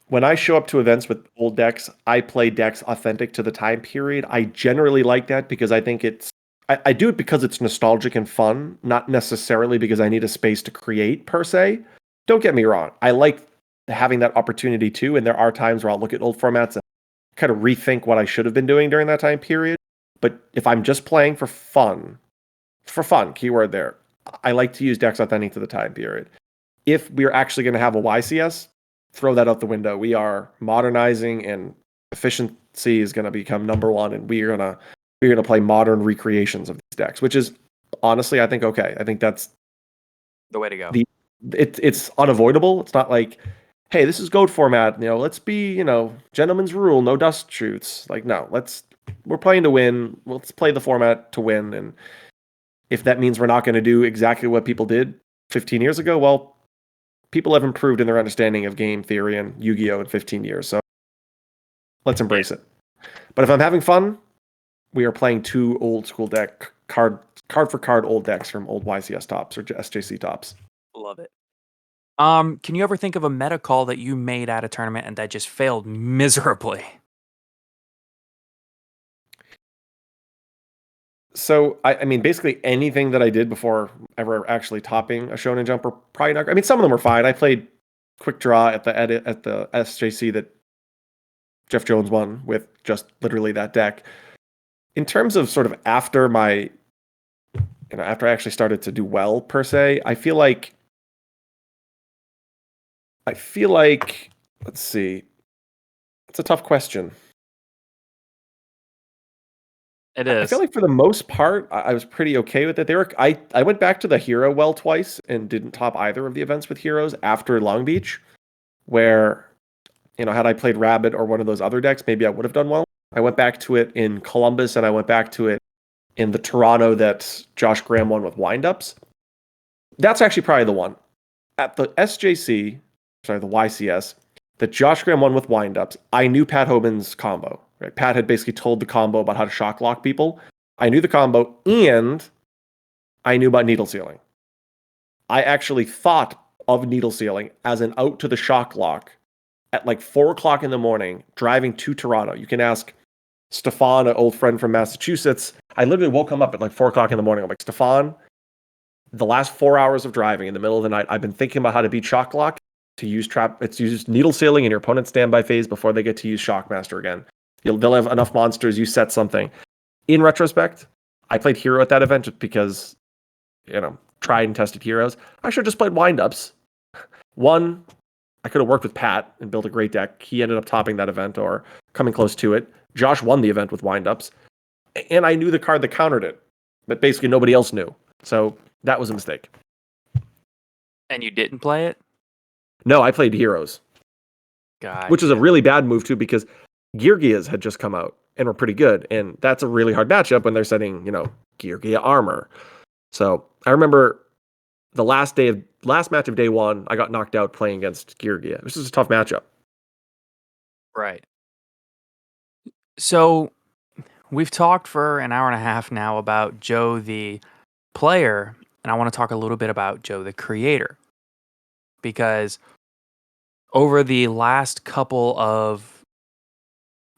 When I show up to events with old decks, I play decks authentic to the time period. I generally like that because I think I do it because it's nostalgic and fun, not necessarily because I need a space to create per se. Don't get me wrong. I like having that opportunity too. And there are times where I'll look at old formats and kind of rethink what I should have been doing during that time period. But if I'm just playing for fun, keyword there, I like to use decks authentic to the time period. If we're actually going to have a YCS, throw that out the window. We are modernizing, and efficiency is going to become number one, and we're gonna play modern recreations of these decks, which is honestly, I think, okay. I think that's the way to go. It's unavoidable. It's not like, hey, this is Goat format. Let's be gentleman's rule, no dust shoots. Like, no, we're playing to win. Let's play the format to win, and if that means we're not going to do exactly what people did 15 years ago, well, people have improved in their understanding of game theory and Yu-Gi-Oh! In 15 years, so let's embrace it. But if I'm having fun, we are playing two old school deck, card for card old decks from old YCS tops or SJC tops. Love it. Can you ever think of a meta call that you made at a tournament and that just failed miserably? So, I mean, basically anything that I did before ever actually topping a Shonen Jump were probably not. I mean, some of them were fine. I played Quick Draw at the SJC that Jeff Jones won with just literally that deck. In terms of sort of after after I actually started to do well per se, I feel like, let's see, it's a tough question. It is. I feel like for the most part, I was pretty okay with it. I went back to the Hero well twice and didn't top either of the events with Heroes after Long Beach, where, had I played Rabbit or one of those other decks, maybe I would have done well. I went back to it in Columbus, and I went back to it in the Toronto that Josh Graham won with windups. That's actually probably the one. At the the YCS, that Josh Graham won with windups, I knew Pat Hoban's combo. Right? Pat had basically told the combo about how to shock lock people. I knew the combo, and I knew about needle sealing. I actually thought of needle sealing as an out to the shock lock at like 4 o'clock in the morning, driving to Toronto. You can ask Stefan, an old friend from Massachusetts. I literally woke him up at like 4 o'clock in the morning. I'm like, Stefan, the last 4 hours of driving in the middle of the night, I've been thinking about how to beat shock lock. To use it's use needle sealing in your opponent's standby phase before they get to use Shockmaster again. They'll have enough monsters. You set something. In retrospect, I played Hero at that event because, tried and tested Heroes. I should have just played windups. One, I could have worked with Pat and built a great deck. He ended up topping that event or coming close to it. Josh won the event with windups. And I knew the card that countered it, but basically nobody else knew. So that was a mistake. And you didn't play it? No, I played Heroes. Gotcha. Which is a really bad move too, because Geargias had just come out and were pretty good. And that's a really hard matchup when they're setting, Geargia armor. So I remember the last match of day one, I got knocked out playing against Georgia. This is a tough matchup. Right. So we've talked for an hour and a half now about Joe the player, and I want to talk a little bit about Joe the creator. Because over the last probably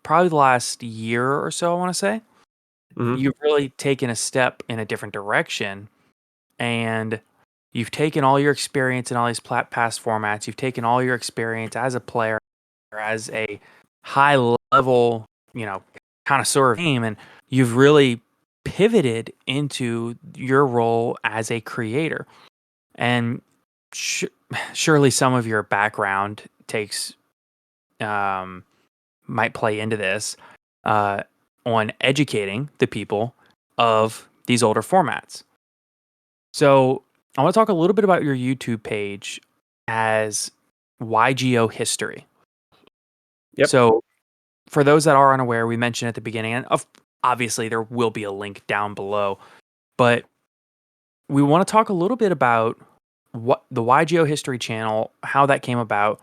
the last year or so, I want to say, you've really taken a step in a different direction, and you've taken all your experience in all these past formats. You've taken all your experience as a player, as a high level, connoisseur of game, and you've really pivoted into your role as a creator. And surely some of your background might play into this on educating the people of these older formats. So I want to talk a little bit about your YouTube page as YGO History. Yep. So for those that are unaware, we mentioned at the beginning, and obviously there will be a link down below, but we want to talk a little bit about what the YGO History channel, how that came about,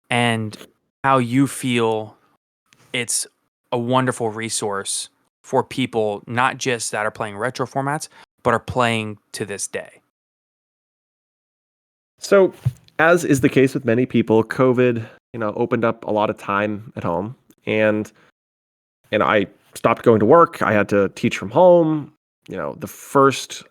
and how you feel it's a wonderful resource for people, not just that are playing retro formats, but are playing to this day. So, as is the case with many people, COVID, opened up a lot of time at home, and I stopped going to work. I had to teach from home.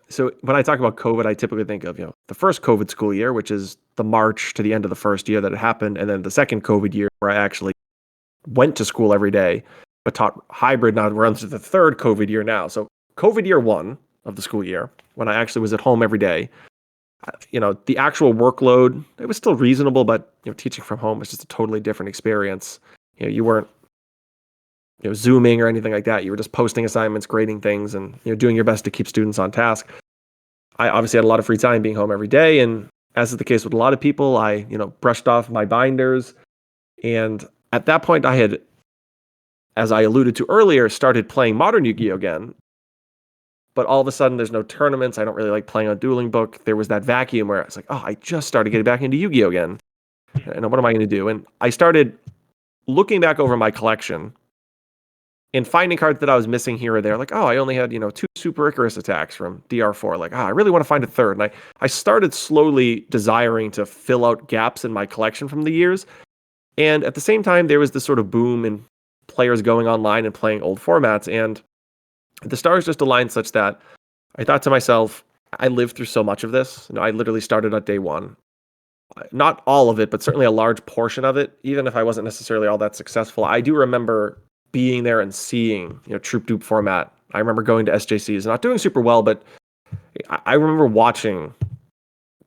So when I talk about COVID, I typically think of, the first COVID school year, which is the March to the end of the first year that it happened, and then the second COVID year where I actually went to school every day, but taught hybrid. Now runs to the third COVID year now. So COVID year one of the school year, when I actually was at home every day, the actual workload, it was still reasonable, but teaching from home was just a totally different experience. You weren't Zooming or anything like that. You were just posting assignments, grading things, and doing your best to keep students on task. I obviously had a lot of free time being home every day, and as is the case with a lot of people, I brushed off my binders, and at that point I had, as I alluded to earlier, started playing modern Yu-Gi-Oh again. But all of a sudden there's no tournaments. I don't really like playing on Dueling Book. There was that vacuum where I was like, oh, I just started getting back into Yu-Gi-Oh again, and what am I going to do? And I started looking back over my collection and finding cards that I was missing here or there. Like, oh, I only had 2 Super Icarus attacks from DR4. Like, I really want to find a third. And I started slowly desiring to fill out gaps in my collection from the years. And at the same time, there was this sort of boom in players going online and playing old formats. And the stars just aligned such that I thought to myself, I lived through so much of this. I literally started at day one. Not all of it, but certainly a large portion of it. Even if I wasn't necessarily all that successful, I do remember being there and seeing, troop dupe format. I remember going to SJCs, not doing super well, but I remember watching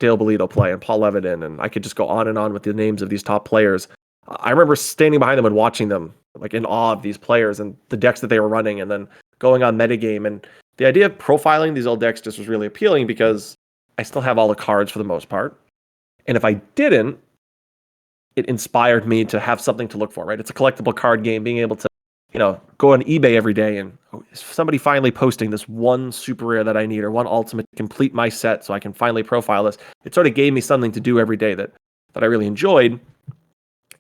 Dale Bolito play and Paul Levitin, and I could just go on and on with the names of these top players. I remember standing behind them and watching them, like in awe of these players and the decks that they were running, and then going on Metagame. And the idea of profiling these old decks just was really appealing because I still have all the cards for the most part. And if I didn't, it inspired me to have something to look for, right? It's a collectible card game, being able to go on eBay every day and is somebody finally posting this one super rare that I need or one ultimate to complete my set so I can finally profile this. It sort of gave me something to do every day that I really enjoyed.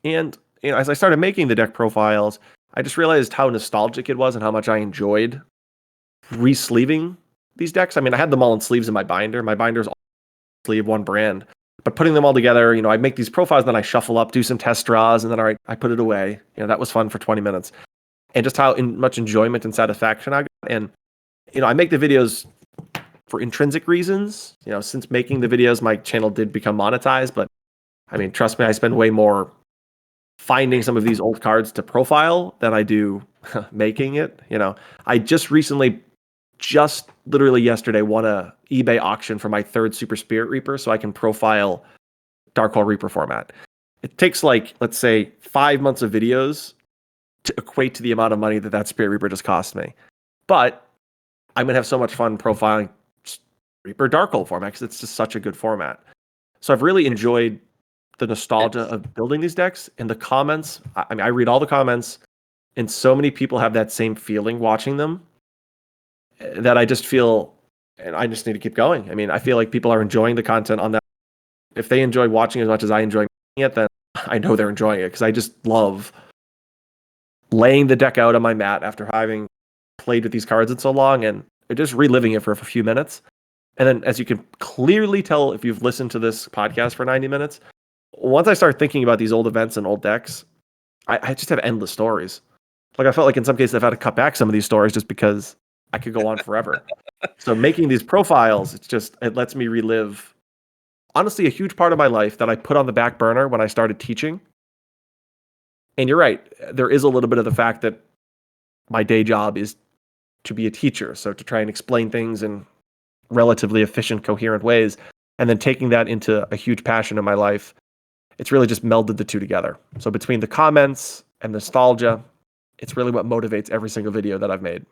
And as I started making the deck profiles, I just realized how nostalgic it was and how much I enjoyed re-sleeving these decks. I mean, I had them all in sleeves in my binder. My binder's all sleeve, one brand. But putting them all together, I make these profiles, then I shuffle up, do some test draws, and then all right, I put it away. That was fun for 20 minutes. And just how much enjoyment and satisfaction I got. And, I make the videos for intrinsic reasons. Since making the videos, my channel did become monetized. But, I mean, trust me, I spend way more finding some of these old cards to profile than I do making it. I just literally yesterday, won a eBay auction for my 3rd Super Spirit Reaper so I can profile Dark Hole Reaper format. It takes, let's say, 5 months of videos to equate to the amount of money that Spirit Reaper just cost me. But I'm going to have so much fun profiling Reaper Dark Hole format because it's just such a good format. So I've really enjoyed the nostalgia of building these decks. And the comments, I read all the comments, and so many people have that same feeling watching them that I just feel and I just need to keep going. I mean, I feel like people are enjoying the content on that. If they enjoy watching as much as I enjoy making it, then I know they're enjoying it because I just love laying the deck out on my mat after having played with these cards in so long and just reliving it for a few minutes. And then, as you can clearly tell if you've listened to this podcast for 90 minutes, once I start thinking about these old events and old decks, I just have endless stories. Like, I felt like in some cases I've had to cut back some of these stories just because I could go on forever. So making these profiles, it lets me relive, honestly, a huge part of my life that I put on the back burner when I started teaching. And you're right, there is a little bit of the fact that my day job is to be a teacher. So to try and explain things in relatively efficient, coherent ways, and then taking that into a huge passion in my life, it's really just melded the two together. So between the comments and nostalgia, it's really what motivates every single video that I've made.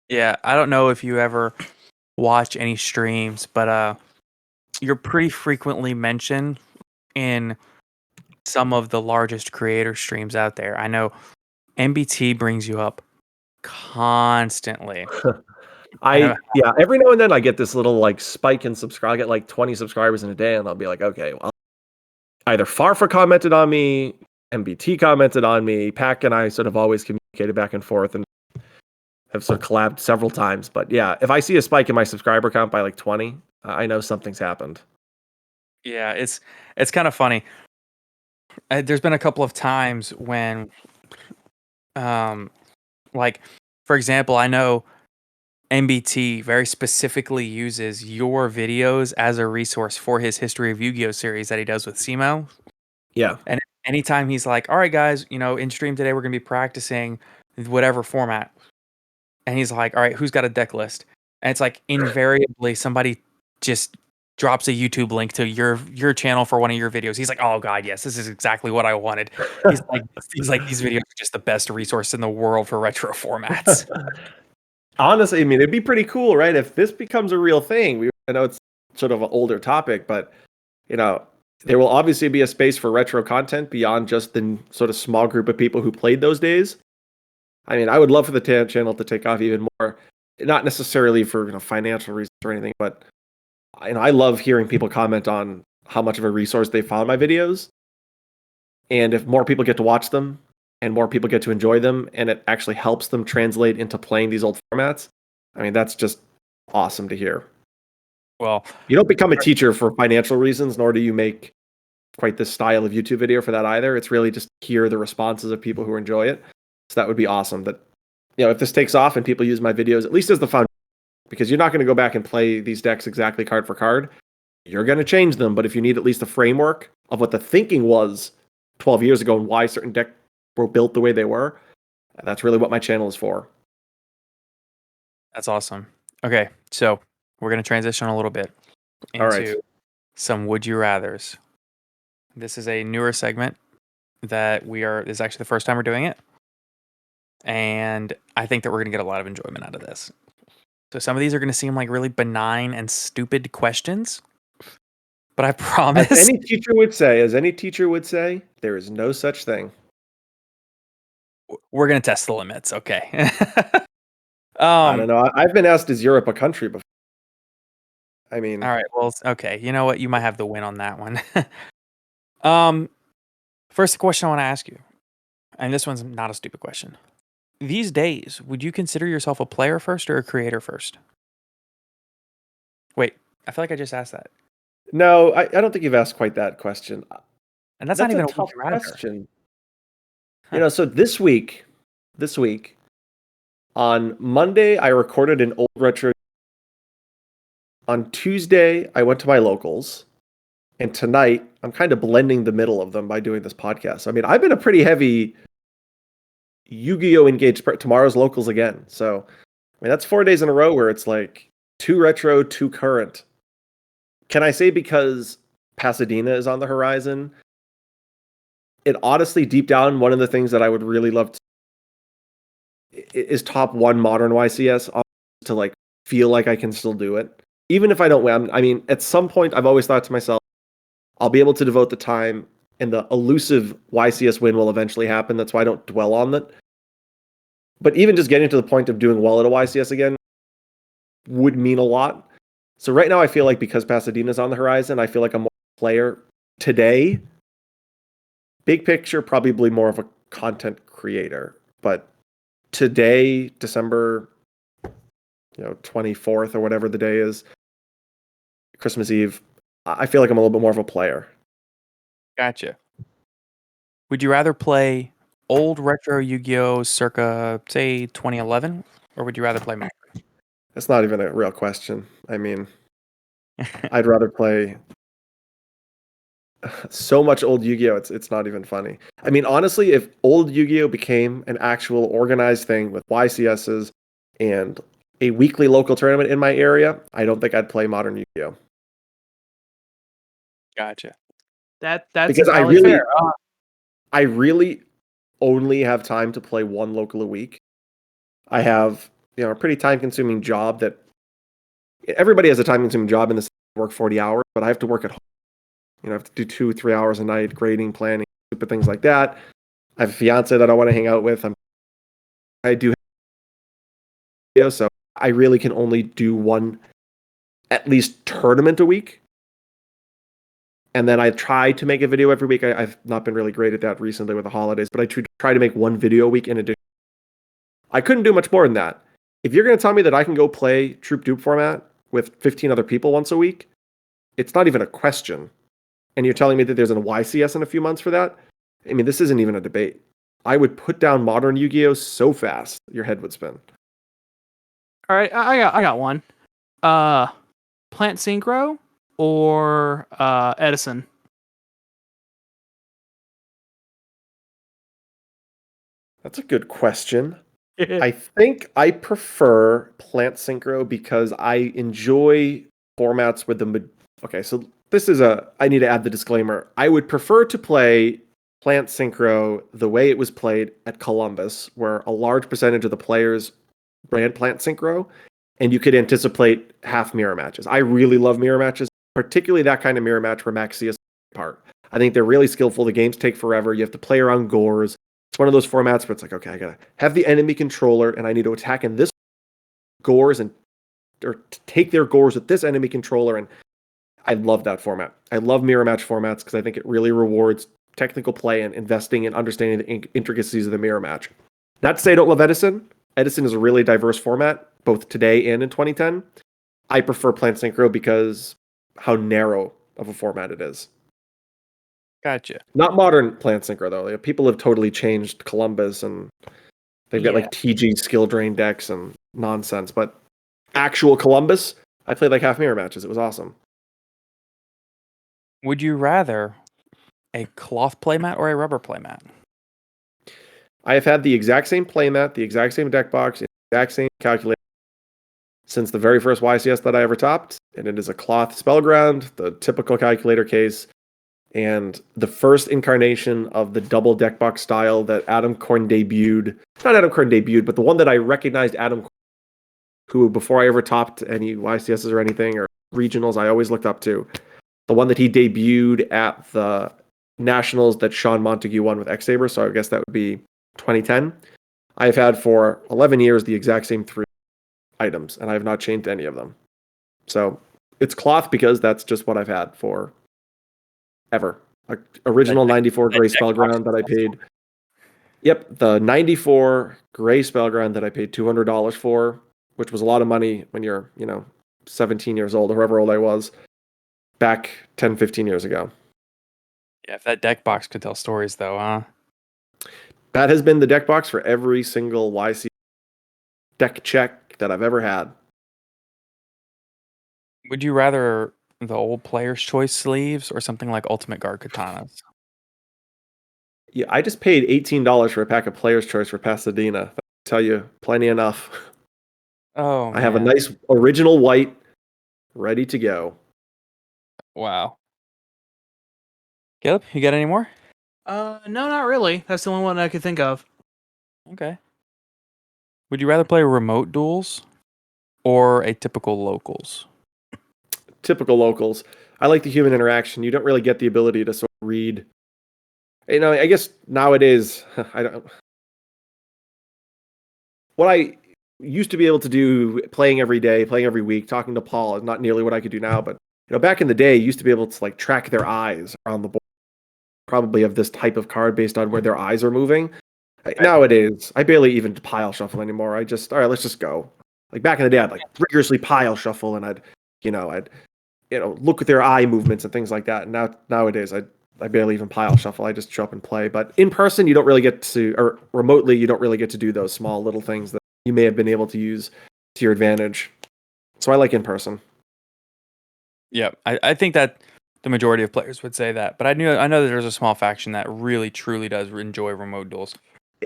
Yeah, I don't know if you ever watch any streams, but you're pretty frequently mentioned in some of the largest creator streams out there. I know MBT brings you up constantly. Every now and then I get this little like spike in subscribe. I get like 20 subscribers in a day, and I'll be like, okay, well, either Farfa commented on me, MBT commented on me, Pac and I sort of always communicated back and forth and have sort of collabed several times. But yeah, if I see a spike in my subscriber count by like 20, I know something's happened. Yeah, it's kind of funny. There's been a couple of times when, like, for example, I know MBT very specifically uses your videos as a resource for his History of Yu-Gi-Oh series that he does with Simo. Yeah. And anytime he's like, all right, guys, in stream today, we're going to be practicing whatever format. And he's like, all right, who's got a deck list? And it's like invariably somebody just drops a YouTube link to your channel for one of your videos. He's like, oh God, yes, this is exactly what I wanted. He's like, these videos are just the best resource in the world for retro formats. Honestly, I mean, it'd be pretty cool, right? If this becomes a real thing. I know it's sort of an older topic, but there will obviously be a space for retro content beyond just the sort of small group of people who played those days. I mean, I would love for the channel to take off even more, not necessarily for financial reasons or anything, but I love hearing people comment on how much of a resource they found my videos. And if more people get to watch them and more people get to enjoy them and it actually helps them translate into playing these old formats, I mean, that's just awesome to hear. Well, you don't become a teacher for financial reasons, nor do you make quite this style of YouTube video for that either. It's really just hear the responses of people who enjoy it. So that would be awesome. That if this takes off and people use my videos, at least as the foundation, because you're not going to go back and play these decks exactly card for card. You're going to change them, but if you need at least a framework of what the thinking was 12 years ago and why certain decks were built the way they were, that's really what my channel is for. That's awesome. Okay, so we're going to transition a little bit into some Would You Rathers. This is a newer segment that this is actually the first time we're doing it. And I think that we're going to get a lot of enjoyment out of this. So some of these are going to seem like really benign and stupid questions. But I promise. As any teacher would say, there is no such thing. We're going to test the limits. Okay. I don't know. I've been asked, is Europe a country before? I mean. All right. Well, okay. You know what? You might have the win on that one. First question I want to ask you, and this one's not a stupid question. These days, would you consider yourself a player first or a creator first? Wait, I feel like I just asked that. No, I don't think you've asked quite that question. And that's not even a tough question. Huh. So this week, on Monday, I recorded an old retro. On Tuesday, I went to my locals. And tonight, I'm kind of blending the middle of them by doing this podcast. I mean, I've been a pretty heavy Yu-Gi-Oh! Engaged. Tomorrow's locals again. So, I mean, that's 4 days in a row where it's like 2 retro, 2 current. Can I say because Pasadena is on the horizon? It honestly, deep down, one of the things that I would really love is top 1 modern YCS to like feel like I can still do it. Even if I don't win, I mean, at some point, I've always thought to myself, I'll be able to devote the time, and the elusive YCS win will eventually happen. That's why I don't dwell on it. But even just getting to the point of doing well at a YCS again, would mean a lot. So right now I feel like because Pasadena's on the horizon, I feel like I'm more of a player today. Big picture, probably more of a content creator. But today, December 24th or whatever the day is, Christmas Eve, I feel like I'm a little bit more of a player. Gotcha. Would you rather play old retro Yu-Gi-Oh circa, say, 2011, or would you rather play modern? That's not even a real question. I mean, I'd rather play so much old Yu-Gi-Oh! It's not even funny. I mean, honestly, if old Yu-Gi-Oh! Became an actual organized thing with YCSs and a weekly local tournament in my area, I don't think I'd play modern Yu-Gi-Oh! Gotcha. That's Because entirely fair. I really only have time to play one local a week. I have, a pretty time-consuming job that everybody has a time-consuming job in this work 40 hours, but I have to work at home. I have to do 2-3 hours a night, grading, planning, stupid things like that. I have a fiance that I want to hang out with. I do, so I really can only do one, at least tournament a week. And then I try to make a video every week. I've not been really great at that recently with the holidays, but I try to make one video a week in addition. I couldn't do much more than that. If you're going to tell me that I can go play Troop Dupe format with 15 other people once a week, it's not even a question. And you're telling me that there's an YCS in a few months for that? I mean, this isn't even a debate. I would put down modern Yu-Gi-Oh! So fast, your head would spin. All right, I got one. Plant Synchro or Edison? That's a good question. I think I prefer Plant Synchro because I enjoy formats with the... Okay, so I need to add the disclaimer. I would prefer to play Plant Synchro the way it was played at Columbus, where a large percentage of the players ran Plant Synchro, and you could anticipate half mirror matches. I really love mirror matches, particularly that kind of mirror match where Maxius is part. I think they're really skillful. The games take forever. You have to play around Gores. It's one of those formats where it's like, okay, I gotta have the enemy controller, and I need to attack in this Gores or take their Gores with this enemy controller, and I love that format. I love mirror match formats because I think it really rewards technical play and investing and understanding the intricacies of the mirror match. Not to say I don't love Edison. Edison is a really diverse format, both today and in 2010. I prefer Plant Synchro because how narrow of a format it is. Gotcha. Not modern Plant Synchro, though. Like, people have totally changed Columbus, and they've got like TG skill drain decks and nonsense. But actual Columbus, I played like half mirror matches. It was awesome. Would you rather a cloth playmat or a rubber playmat? I have had the exact same playmat, the exact same deck box, the exact same calculator since the very first YCS that I ever topped, and it is a cloth Spellground, the typical calculator case, and the first incarnation of the double deck box style that Adam Korn debuted. Not Adam Korn debuted, but the one that I recognized Adam Korn, who before I ever topped any YCSs or anything, or regionals, I always looked up to. The one that he debuted at the Nationals that Sean Montague won with X-Saber, so I guess that would be 2010. I have had for 11 years the exact same 3 items, and I have not changed any of them. So it's cloth because that's just what I've had for ever. Original 94 gray Spellground that I paid. Yep, the 94 gray Spellground that I paid $200 for, which was a lot of money when you're, 17 years old, or however old I was, back 10, 15 years ago. Yeah, if that deck box could tell stories, though, huh? That has been the deck box for every single YC deck check that I've ever had. Would you rather the old Player's Choice sleeves or something like Ultimate Guard katanas? Yeah, I just paid $18 for a pack of Player's Choice for Pasadena. I'll tell you, plenty enough. Oh, I have a nice original white ready to go. Wow. Caleb, you got any more? No, not really. That's the only one I could think of. Okay. Would you rather play remote duels or a typical locals? Typical locals. I like the human interaction. You don't really get the ability to sort of read. I guess nowadays, I don't. used to be able to do playing every day, playing every week, talking to Paul is not nearly what I could do now. But back in the day, you used to be able to like track their eyes around the board, probably of this type of card based on where their eyes are moving. Nowadays, I barely even pile shuffle anymore. I just, all right, let's just go. Like back in the day, I'd like rigorously pile shuffle, and I'd look at their eye movements and things like that. And nowadays, I barely even pile shuffle. I just show up and play. But in person, you don't really get to, or remotely, you don't really get to do those small little things that you may have been able to use to your advantage. So I like in person. Yeah, I think that the majority of players would say that, but I know that there's a small faction that really truly does enjoy remote duels.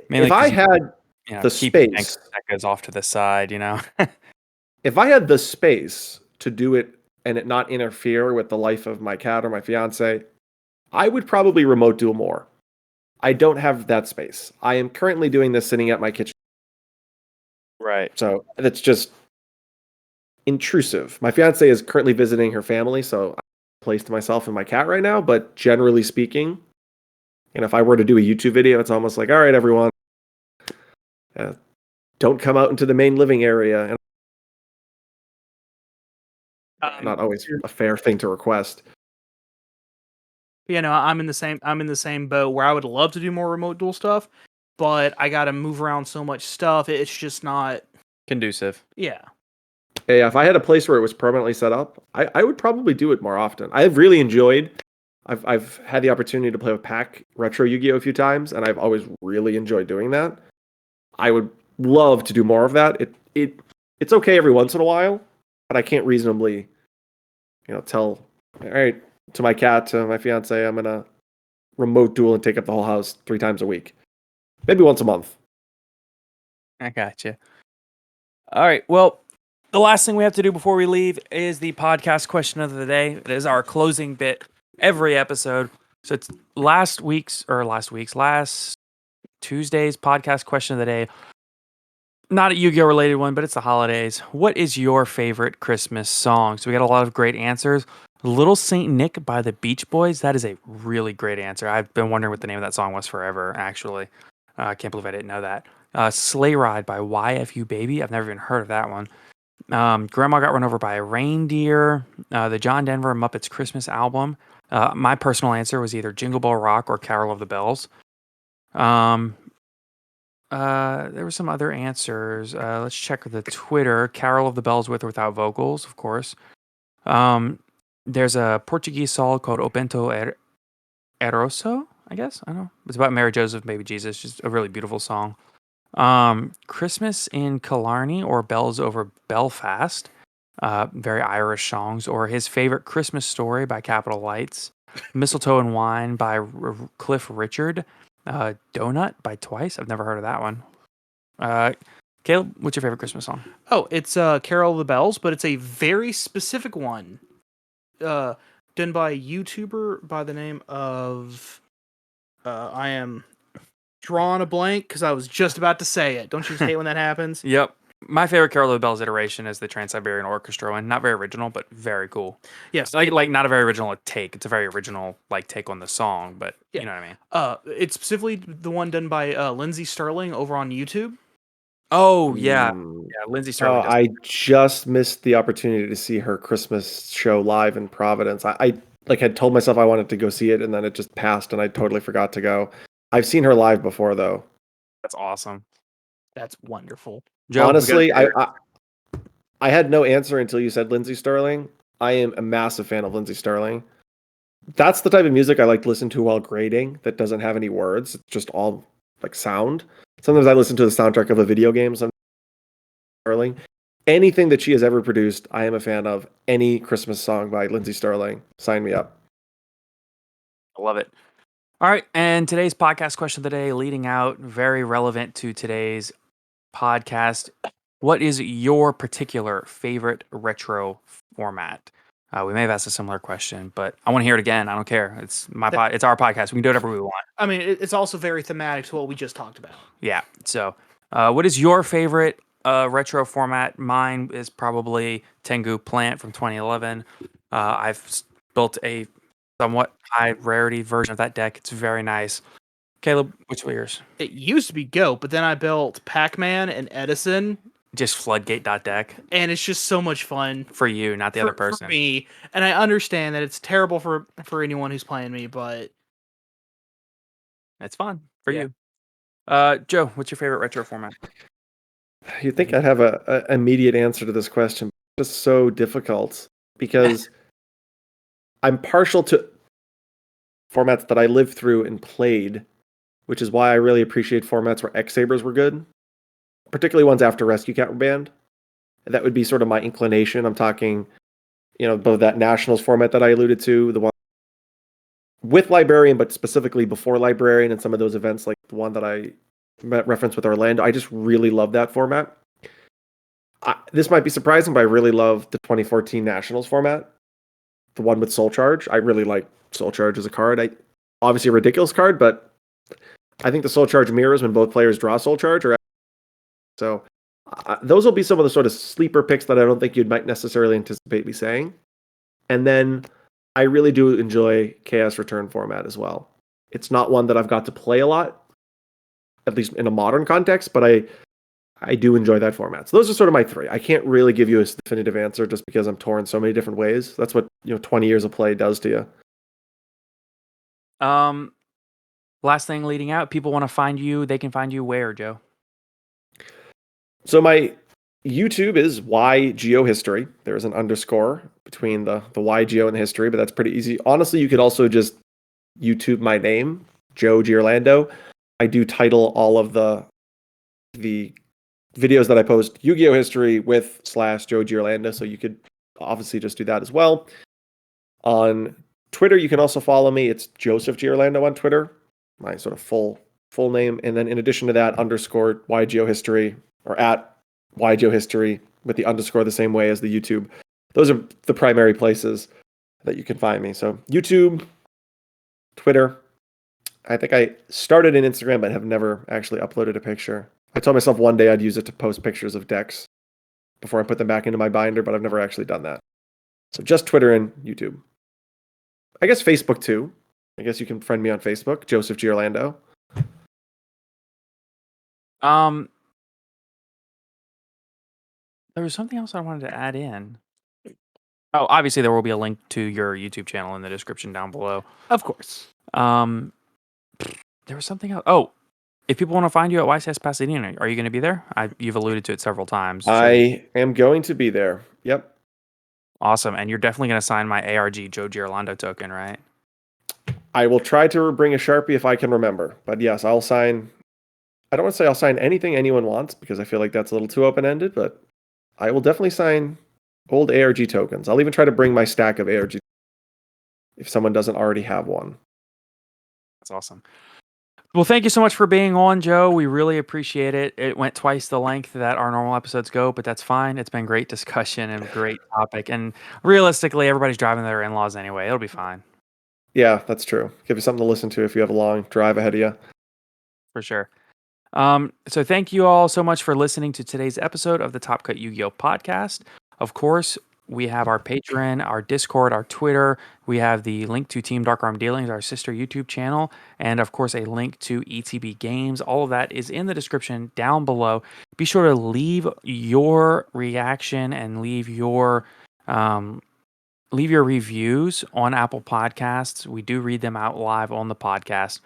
Mainly If I 'cause had the keep space, that goes off to the side, if I had the space to do it and it not interfere with the life of my cat or my fiance, I would probably remote duel more. I don't have that space. I am currently doing this sitting at my kitchen. Right. So that's just intrusive. My fiance is currently visiting her family, so I'm placed myself and my cat right now. But generally speaking, and if I were to do a YouTube video, it's almost like, all right, everyone, don't come out into the main living area. And not always a fair thing to request. I'm in the same boat where I would love to do more remote duel stuff, but I got to move around so much stuff. It's just not conducive. Yeah. Hey, if I had a place where it was permanently set up, I would probably do it more often. I've really enjoyed. I've had the opportunity to play with Pack Retro Yu-Gi-Oh a few times, and I've always really enjoyed doing that. I would love to do more of that. It's okay every once in a while, but I can't reasonably, tell, all right, to my cat, to my fiance, I'm gonna remote duel and take up the whole house 3 times a week, maybe once a month. I gotcha. All right. Well, the last thing we have to do before we leave is the podcast question of the day. It is our closing bit every episode. So it's last Tuesday's podcast question of the day. Not a Yu-Gi-Oh related one, but it's the holidays. What is your favorite Christmas song? So we got a lot of great answers. Little Saint Nick by the Beach Boys. That is a really great answer. I've been wondering what the name of that song was forever, actually. I can't believe I didn't know that. Sleigh Ride by YFU Baby. I've never even heard of that one. Grandma Got Run Over by a Reindeer. The John Denver Muppets Christmas album. My personal answer was either Jingle Bell Rock or Carol of the Bells. There were some other answers. Let's check the Twitter. Carol of the Bells with or without vocals, of course. There's a Portuguese song called O Bento Eroso, I guess. I don't know. It's about Mary Joseph, Baby Jesus. Just a really beautiful song. Christmas in Killarney or Bells Over Belfast. Very Irish songs. Or his favorite Christmas story by Capital Lights. Mistletoe and Wine by Cliff Richard. Donut by Twice. I've never heard of that one. Caleb, what's your favorite Christmas song? Oh, it's Carol of the Bells, but it's a very specific one. Done by a YouTuber by the name of I am drawing a blank because I was just about to say it. Don't you just hate when that happens? Yep. My favorite Carol of the Bells iteration is the Trans-Siberian Orchestra one. Not very original, but very cool. Yes. Like not a very original take. It's a very original take on the song, but Yeah. You know what I mean? It's specifically the one done by Lindsay Sterling over on YouTube. Oh, yeah. Yeah, Lindsay Sterling. I just missed the opportunity to see her Christmas show live in Providence. I had told myself I wanted to go see it, and then it just passed, and I totally forgot to go. I've seen her live before, though. That's awesome. That's wonderful. Joe, honestly, I had no answer until you said Lindsay Sterling. I am a massive fan of Lindsay Sterling. That's the type of music I like to listen to while grading that doesn't have any words. It's just all sound. Sometimes I listen to the soundtrack of a video game. Sterling. Anything that she has ever produced, I am a fan of. Any Christmas song by Lindsay Sterling, sign me up. I love it. All right, and today's podcast question of the day, leading out, very relevant to today's podcast. What is your particular favorite retro format? We may have asked a similar question, but I want to hear it again. I don't care. It's it's our podcast. We can do whatever we want. I mean, it's also very thematic to what we just talked about. Yeah. So, what is your favorite retro format? Mine is probably Tengu Plant from 2011. I've built a somewhat high rarity version of that deck. It's very nice. Caleb, which was yours? It used to be Goat, but then I built Pac-Man and Edison, Just floodgate.deck and it's just so much fun for you, not the other person. For me. And I understand that it's terrible for anyone who's playing me, but it's fun for Yeah. you. Joe, what's your favorite retro format? You'd think I'd have a immediate answer to this question, but it's so difficult because I'm partial to formats that I lived through and played, which is why I really appreciate formats where X-Sabers were good, particularly ones after Rescue Cat were banned. That would be sort of my inclination. I'm talking, both that Nationals format that I alluded to, the one with Librarian, but specifically before Librarian, and some of those events like the one that I referenced with Orlando. I just really love that format. This might be surprising, but I really love the 2014 Nationals format, the one with Soul Charge. I really like Soul Charge as a card. Obviously a ridiculous card, but I think the Soul Charge mirrors when both players draw Soul Charge. So those will be some of the sort of sleeper picks that I don't think you might necessarily anticipate me saying. And then I really do enjoy Chaos Return format as well. It's not one that I've got to play a lot, at least in a modern context, but I do enjoy that format. So those are sort of my three. I can't really give you a definitive answer just because I'm torn so many different ways. That's what 20 years of play does to you. Last thing leading out, people want to find you. They can find you where, Joe? So my YouTube is YGO History. There's an underscore between the YGO and the history, but that's pretty easy. Honestly, you could also just YouTube my name, Joe Giorlando. I do title all of the videos that I post Yu-Gi-Oh! History with /Joe Giorlando, so you could obviously just do that as well. On Twitter, you can also follow me. It's Joseph Giorlando on Twitter, my sort of full name. And then in addition to that, underscore YGO History, or at YGO History with the underscore the same way as the YouTube. Those are the primary places that you can find me. So YouTube, Twitter. I think I started in Instagram, but have never actually uploaded a picture. I told myself one day I'd use it to post pictures of decks before I put them back into my binder, but I've never actually done that. So just Twitter and YouTube. I guess Facebook too. I guess you can friend me on Facebook, Joseph Giorlando. There was something else I wanted to add in. Oh, obviously there will be a link to your YouTube channel in the description down below. of course. There was something else. Oh, if people want to find you at YCS Pasadena, are you going to be there? You've alluded to it several times. So. I am going to be there. Yep. Awesome. And you're definitely going to sign my ARG Joe Giorlando token, right? I will try to bring a Sharpie if I can remember. But yes, I'll sign. I don't want to say I'll sign anything anyone wants because I feel like that's a little too open-ended, but I will definitely sign old ARG tokens. I'll even try to bring my stack of ARG if someone doesn't already have one. That's awesome. Well, thank you so much for being on, Joe. We really appreciate it. It went twice the length that our normal episodes go, but that's fine. It's been great discussion and great topic. And realistically, everybody's driving their in-laws anyway. It'll be fine. Yeah, that's true. Give you something to listen to if you have a long drive ahead of you. For sure. So thank you all so much for listening to today's episode of the Top Cut Yu-Gi-Oh! Podcast. Of course, we have our Patreon, our Discord, our Twitter. We have the link to Team Dark Arm Dealings, our sister YouTube channel, and of course a link to ETB Games. All of that is in the description down below. Be sure to leave your reaction and leave your reviews on Apple Podcasts. We do read them out live on the podcast.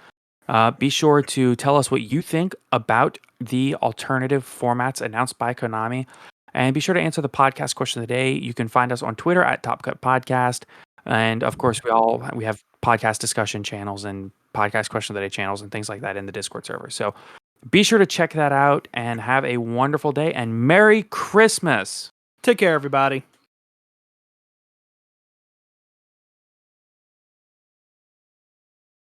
Be sure to tell us what you think about the alternative formats announced by Konami. And be sure to answer the podcast question of the day. You can find us on Twitter at Top Cut Podcast. And of course, we have podcast discussion channels and podcast question of the day channels and things like that in the Discord server. So be sure to check that out and have a wonderful day and Merry Christmas. Take care, everybody.